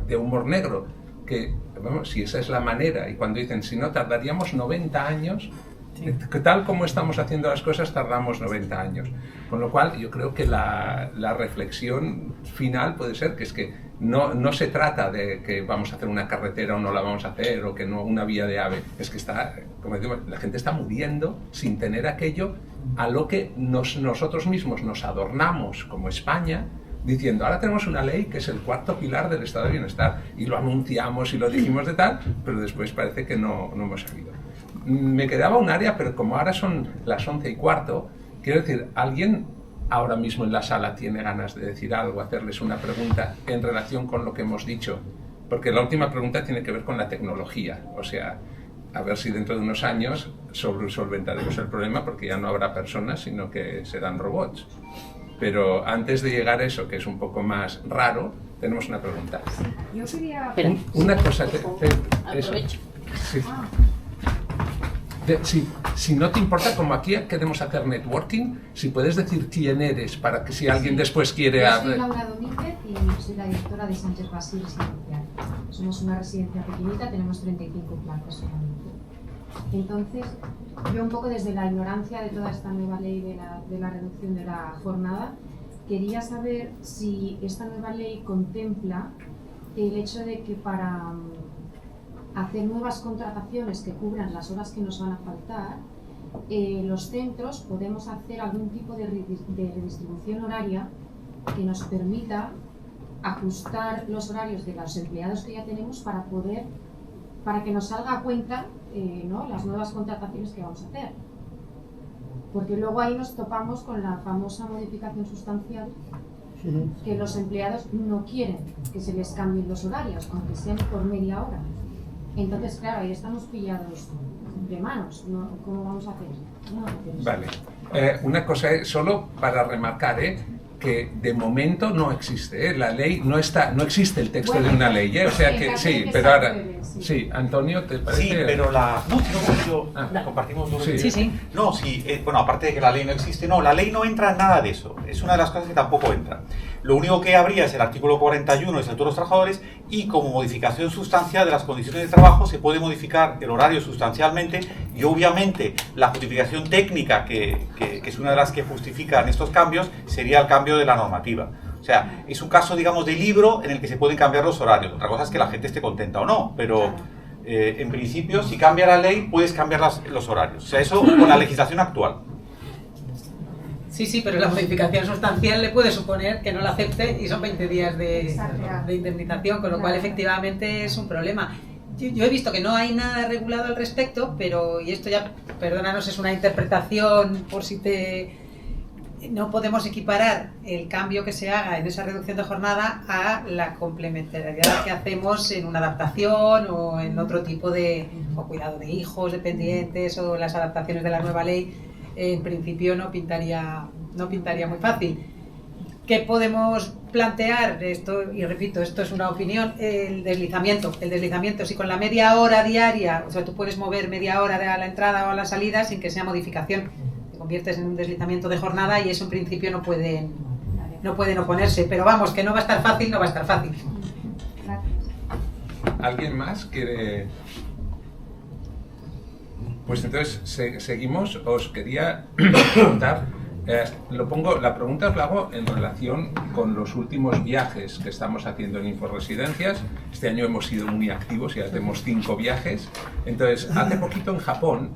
de humor negro, que, bueno, si esa es la manera, y cuando dicen, si no, tardaríamos 90 años, tal como estamos haciendo las cosas, tardamos 90 años. Con lo cual, yo creo que la reflexión final puede ser que es que no se trata de que vamos a hacer una carretera o no la vamos a hacer, o que no una vía de AVE, es que como decimos, la gente está muriendo sin tener aquello a lo que nosotros mismos nos adornamos como España, diciendo, ahora tenemos una ley que es el 4º pilar del estado de bienestar, y lo anunciamos y lo dijimos de tal, pero después parece que no hemos sabido. Me quedaba un área, pero como ahora son las 11:15, quiero decir, ¿alguien ahora mismo en la sala tiene ganas de decir algo, hacerles una pregunta en relación con lo que hemos dicho? Porque la última pregunta tiene que ver con la tecnología, o sea, a ver si dentro de unos años solventaremos el problema, porque ya no habrá personas, sino que serán robots. Pero antes de llegar a eso, que es un poco más raro, tenemos una pregunta. Yo quería... Una cosa... Aprovecho. Sí. Si no te importa, como aquí queremos hacer networking, si puedes decir quién eres, para que si alguien después quiere... Yo soy Laura Domínguez y soy la directora de Sánchez Basil Residencial. Somos una residencia pequeñita, tenemos 35 plazas solamente. Entonces, yo un poco desde la ignorancia de toda esta nueva ley de la reducción de la jornada, quería saber si esta nueva ley contempla el hecho de que para hacer nuevas contrataciones que cubran las horas que nos van a faltar, los centros podemos hacer algún tipo de redistribución horaria que nos permita ajustar los horarios de los empleados que ya tenemos para que nos salga a cuenta ¿no? las nuevas contrataciones que vamos a hacer. Porque luego ahí nos topamos con la famosa modificación sustancial, que los empleados no quieren que se les cambien los horarios, aunque sean por media hora. Entonces, claro, ahí estamos pillados de manos, ¿no? ¿Cómo vamos a hacer? Vale. Una cosa, solo para remarcar, que de momento no existe, la ley no existe el texto de una ley, o sea que sí, pero ahora sí, Antonio, ¿te parece? Sí, pero compartimos dos. Sí. No, sí, bueno, aparte de que la ley no existe, no, la ley no entra en nada de eso, es una de las cosas que tampoco entra. Lo único que habría es el artículo 41 del Estatuto de los Trabajadores, y como modificación sustancial de las condiciones de trabajo se puede modificar el horario sustancialmente, y obviamente la justificación técnica, que es una de las que justifican estos cambios, sería el cambio de la normativa. O sea, es un caso, digamos, de libro en el que se pueden cambiar los horarios. Otra cosa es que la gente esté contenta o no, pero en principio, si cambia la ley, puedes cambiar los horarios. O sea, eso con la legislación actual. Sí, pero la modificación sustancial le puede suponer que no la acepte y son 20 días de indemnización, con lo cual efectivamente es un problema. Yo he visto que no hay nada regulado al respecto, pero, y esto ya, perdónanos, es una interpretación por si te... no podemos equiparar el cambio que se haga en esa reducción de jornada a la complementariedad que hacemos en una adaptación o en otro tipo de o cuidado de hijos dependientes o las adaptaciones de la nueva ley. En principio no pintaría muy fácil. ¿Qué podemos plantear? Esto, y repito, esto es una opinión, el deslizamiento. Si con la media hora diaria, o sea, tú puedes mover media hora a la entrada o a la salida sin que sea modificación, te conviertes en un deslizamiento de jornada y eso en principio no pueden oponerse. Pero vamos, que no va a estar fácil. ¿Alguien más quiere...? Pues entonces seguimos. Os quería preguntar, la pregunta os la hago en relación con los últimos viajes que estamos haciendo en Inforesidencias. Este año hemos sido muy activos y hacemos 5 viajes. Entonces, hace poquito en Japón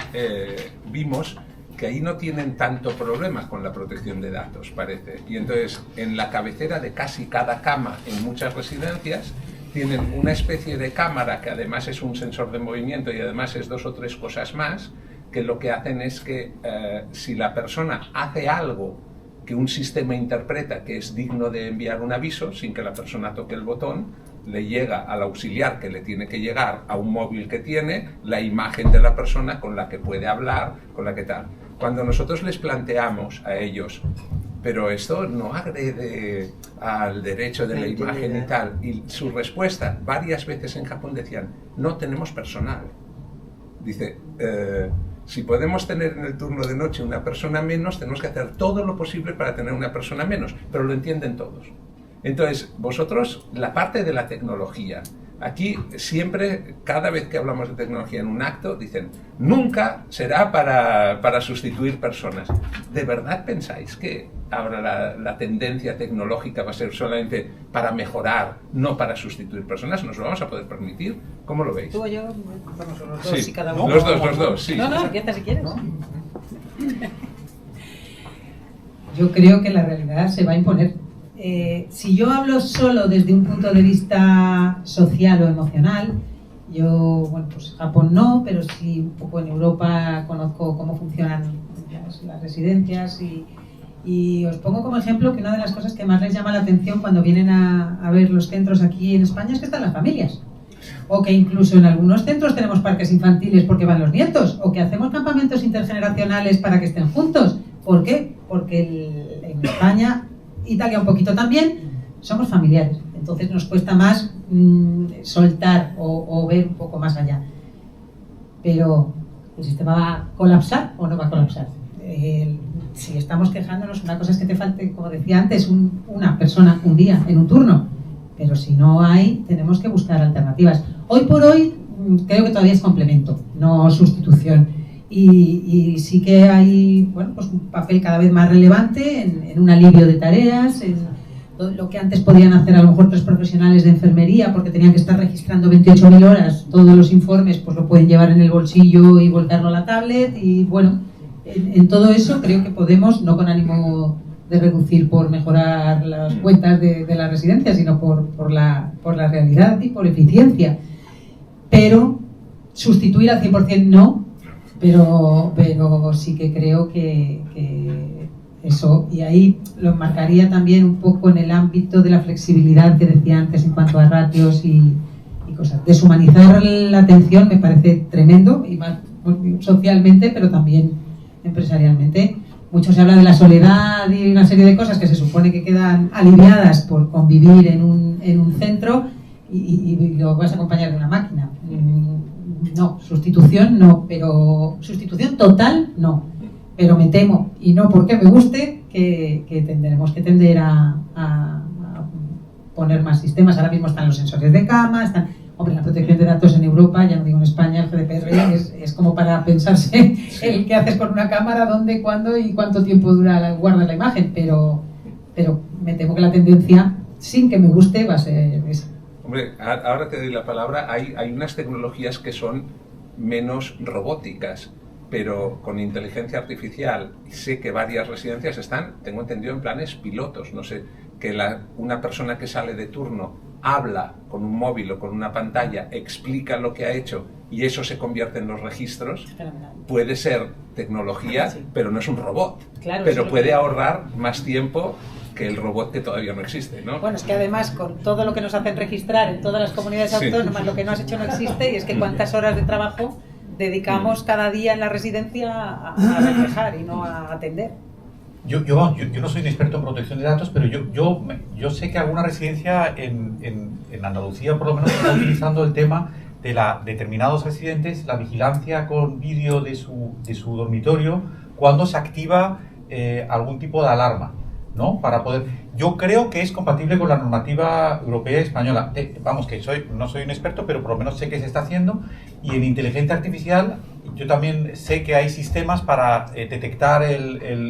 vimos que ahí no tienen tanto problema con la protección de datos, parece. Y entonces, en la cabecera de casi cada cama en muchas residencias, tienen una especie de cámara que además es un sensor de movimiento y además es 2 o 3 cosas más, que lo que hacen es que si la persona hace algo que un sistema interpreta que es digno de enviar un aviso, sin que la persona toque el botón, le llega al auxiliar que le tiene que llegar a un móvil que tiene la imagen de la persona con la que puede hablar, con la que tal. Cuando nosotros les planteamos a ellos, pero esto no agrede al derecho de la imagen y tal, y su respuesta varias veces en Japón decían, no tenemos personal. Dice, si podemos tener en el turno de noche una persona menos, tenemos que hacer todo lo posible para tener una persona menos, pero lo entienden todos. Entonces, vosotros, la parte de la tecnología, aquí siempre, cada vez que hablamos de tecnología en un acto, dicen, nunca será para sustituir personas. ¿De verdad pensáis que ahora la tendencia tecnológica va a ser solamente para mejorar, no para sustituir personas? ¿Nos lo vamos a poder permitir? ¿Cómo lo veis? Tú o yo, vamos, los dos, sí, y cada uno. Los dos, sí. No, si quieres. ¿No? Yo creo que la realidad se va a imponer. Si yo hablo solo desde un punto de vista social o emocional, yo, bueno, pues Japón no, pero sí un poco en Europa conozco cómo funcionan las residencias y os pongo como ejemplo que una de las cosas que más les llama la atención cuando vienen a ver los centros aquí en España es que están las familias. O que incluso en algunos centros tenemos parques infantiles porque van los nietos, o que hacemos campamentos intergeneracionales para que estén juntos. ¿Por qué? Porque en España, Italia un poquito también, somos familiares. Entonces nos cuesta más soltar o ver un poco más allá. Pero, ¿el sistema va a colapsar o no va a colapsar? Si estamos quejándonos, una cosa es que te falte, como decía antes, una persona un día en un turno. Pero si no hay, tenemos que buscar alternativas. Hoy por hoy creo que todavía es complemento, no sustitución. Y sí que hay, bueno, pues un papel cada vez más relevante en un alivio de tareas, en lo que antes podían hacer a lo mejor 3 profesionales de enfermería porque tenían que estar registrando 28.000 horas todos los informes, pues lo pueden llevar en el bolsillo y volcarlo a la tablet. Y bueno, en todo eso creo que podemos, no con ánimo de reducir por mejorar las cuentas de la residencia, sino por la realidad y por eficiencia. Pero sustituir al 100% no, pero sí que creo que eso, y ahí lo enmarcaría también un poco en el ámbito de la flexibilidad que decía antes en cuanto a ratios y cosas. Deshumanizar la atención me parece tremendo, y más socialmente, pero también empresarialmente. Mucho se habla de la soledad y una serie de cosas que se supone que quedan aliviadas por convivir en un centro y lo vas a acompañar de una máquina. No, sustitución no, pero sustitución total no. Pero me temo, y no porque me guste, que tendremos que tender a poner más sistemas. Ahora mismo están los sensores de cama, hombre, la protección de datos en Europa, ya no digo en España, el GDPR es como para pensarse el qué haces con una cámara, dónde, cuándo y cuánto tiempo guarda la imagen, pero me temo que la tendencia, sin que me guste, va a ser esa. Hombre, ahora te doy la palabra. Hay unas tecnologías que son menos robóticas, pero con inteligencia artificial. Sé que varias residencias están, tengo entendido, en planes pilotos. No sé, que una persona que sale de turno habla con un móvil o con una pantalla, explica lo que ha hecho y eso se convierte en los registros, Fenomenal. puede ser tecnología, Sí. pero no es un robot. Claro, pero sí. puede ahorrar más tiempo que el robot que todavía no existe, ¿no? Bueno, es que además con todo lo que nos hacen registrar en todas las comunidades Sí. autónomas, lo que no has hecho no existe, y es que cuántas horas de trabajo dedicamos cada día en la residencia a reflejar y no a atender. Yo no soy un experto en protección de datos, pero yo sé que alguna residencia en Andalucía, por lo menos, está utilizando el tema de determinados residentes, la vigilancia con vídeo de su dormitorio cuando se activa algún tipo de alarma, ¿no? Para poder... Yo creo que es compatible con la normativa europea y española. Vamos, que no soy un experto, pero por lo menos sé que se está haciendo. Y en inteligencia artificial, yo también sé que hay sistemas para detectar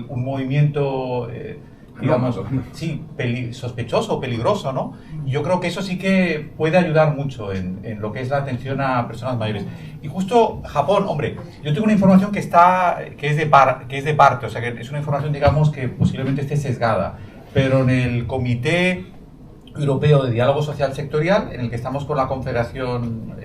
un movimiento, digamos, sí, sospechoso o peligroso, ¿no? Y yo creo que eso sí que puede ayudar mucho en lo que es la atención a personas mayores. Y justo Japón, hombre, yo tengo una información que es de parte, o sea, que es una información, digamos, que posiblemente esté sesgada, pero en el Comité Europeo de Diálogo Social Sectorial, en el que estamos con la Confederación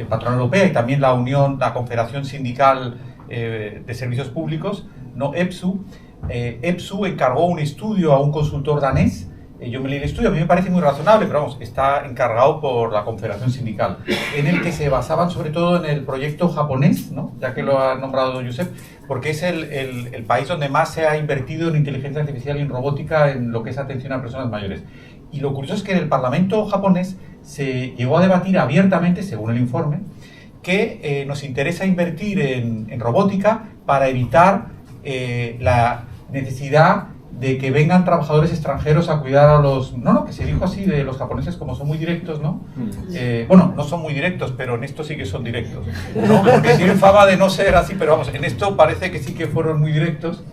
Patronal Europea y también la Confederación Sindical de Servicios Públicos, ¿no? EPSU, EPSU encargó un estudio a un consultor danés. Yo me leí el estudio, a mí me parece muy razonable, pero vamos, está encargado por la Confederación Sindical, en el que se basaban sobre todo en el proyecto japonés, ¿no? Ya que lo ha nombrado Josep, porque es el país donde más se ha invertido en inteligencia artificial y en robótica en lo que es atención a personas mayores. Y lo curioso es que en el Parlamento japonés se llegó a debatir abiertamente, según el informe, que nos interesa invertir en robótica para evitar la necesidad de que vengan trabajadores extranjeros a cuidar a los... No, que se dijo así de los japoneses, como son muy directos, ¿no? Bueno, no son muy directos, pero en esto sí que son directos, ¿no? Porque tienen fama de no ser así, pero vamos, en esto parece que sí que fueron muy directos,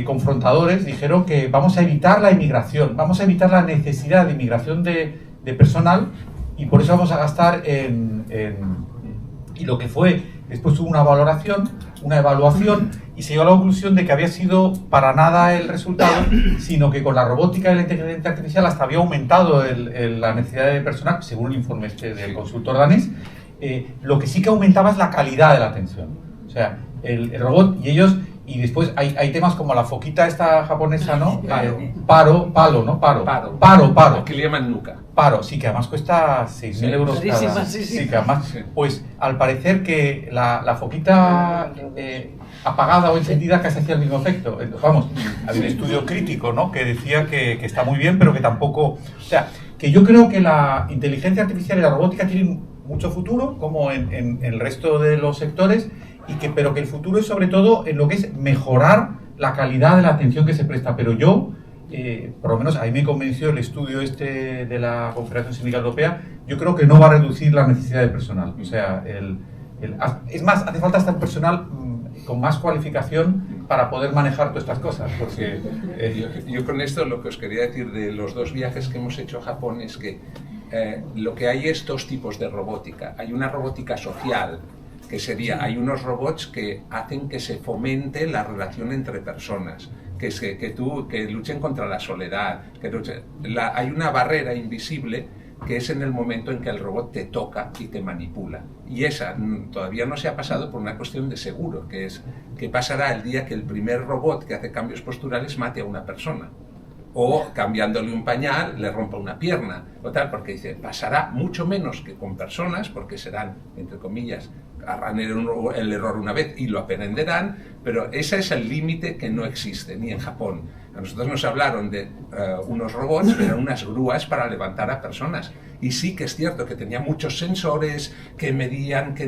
confrontadores. Dijeron que vamos a evitar la inmigración, vamos a evitar la necesidad de inmigración de personal, y por eso vamos a gastar y lo que fue, después hubo una evaluación, y se llegó a la conclusión de que había sido para nada el resultado, sino que con la robótica y la inteligencia artificial hasta había aumentado la necesidad de personal, según el informe del consultor danés. Lo que sí que aumentaba es la calidad de la atención. O sea, el robot y después hay temas como la foquita esta japonesa, ¿no? Paro. Aquí le llaman nuca. Paro, sí, que además cuesta 6.000 euros cada... Sí, que además, pues al parecer que la foquita apagada o encendida casi hacía el mismo efecto. Vamos, hay un estudio crítico, ¿no? Que decía que está muy bien, pero que tampoco... O sea, que yo creo que la inteligencia artificial y la robótica tienen mucho futuro, como en el resto de los sectores, pero que el futuro es sobre todo en lo que es mejorar la calidad de la atención que se presta. Pero yo, por lo menos a mí me convenció el estudio de la Confederación Sindical Europea, yo creo que no va a reducir la necesidad de personal. O sea, es más, hace falta estar personal con más cualificación para poder manejar todas estas cosas. Porque yo con esto lo que os quería decir de los 2 viajes que hemos hecho a Japón es que lo que hay es 2 tipos de robótica. Hay una robótica social, que sería, hay unos robots que hacen que se fomente la relación entre personas, que luchen contra la soledad, hay una barrera invisible que es en el momento en que el robot te toca y te manipula. Y esa todavía no se ha pasado por una cuestión de seguro, que es que pasará el día que el primer robot que hace cambios posturales mate a una persona, o cambiándole un pañal le rompa una pierna, o tal, porque dice, pasará mucho menos que con personas, porque serán, entre comillas, harán el error una vez y lo aprenderán, pero ese es el límite que no existe, ni en Japón. A nosotros nos hablaron de unos robots, pero eran unas grúas para levantar a personas. Y sí que es cierto que tenía muchos sensores que medían que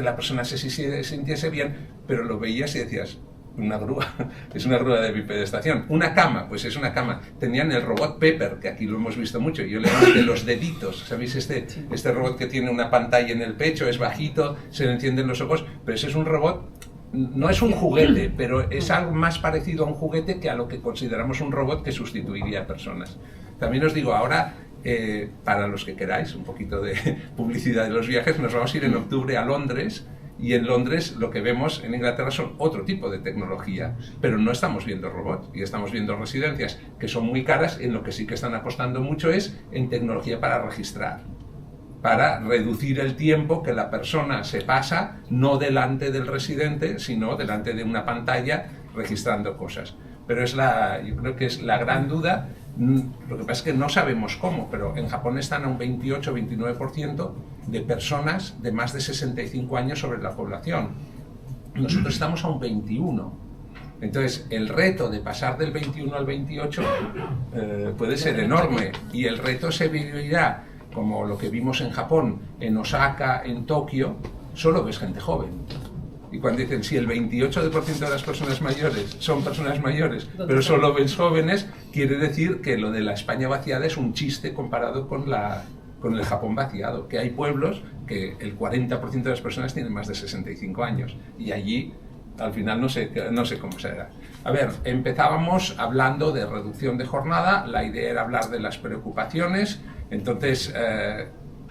la persona se sintiese bien, pero lo veías y decías, una grúa, es una grúa de bipedestación. Una cama, pues es una cama. Tenían el robot Pepper, que aquí lo hemos visto mucho. Yo le hablo de los deditos, ¿sabéis? Este robot que tiene una pantalla en el pecho, es bajito, se le encienden los ojos, pero ese es un robot, no es un juguete, pero es algo más parecido a un juguete que a lo que consideramos un robot que sustituiría a personas. También os digo, ahora, para los que queráis, un poquito de publicidad de los viajes, nos vamos a ir en octubre a Londres. Y en Londres lo que vemos en Inglaterra son otro tipo de tecnología, pero no estamos viendo robots y estamos viendo residencias que son muy caras. En lo que sí que están apostando mucho es en tecnología para registrar. para reducir el tiempo que la persona se pasa no delante del residente, sino delante de una pantalla registrando cosas. Pero yo creo que es la gran duda. Lo que pasa es que no sabemos cómo, pero en Japón están a un 28-29% de personas de más de 65 años sobre la población. Nosotros estamos a un 21%. Entonces, el reto de pasar del 21 al 28 puede ser enorme, y el reto se vivirá como lo que vimos en Japón, en Osaka, en Tokio. Solo ves gente joven. Y cuando dicen, si el 28% de las personas mayores son personas mayores, pero solo ves jóvenes, quiere decir que lo de la España vaciada es un chiste comparado con el Japón vaciado, que hay pueblos que el 40% de las personas tienen más de 65 años, y allí al final no sé cómo será. A ver, empezábamos hablando de reducción de jornada, la idea era hablar de las preocupaciones, entonces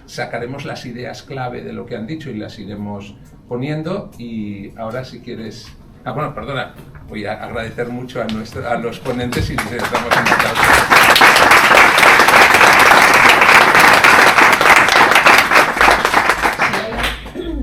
sacaremos las ideas clave de lo que han dicho y las iremos poniendo. Y ahora, si quieres... bueno, perdona, voy a agradecer mucho a los ponentes y les damos un aplauso.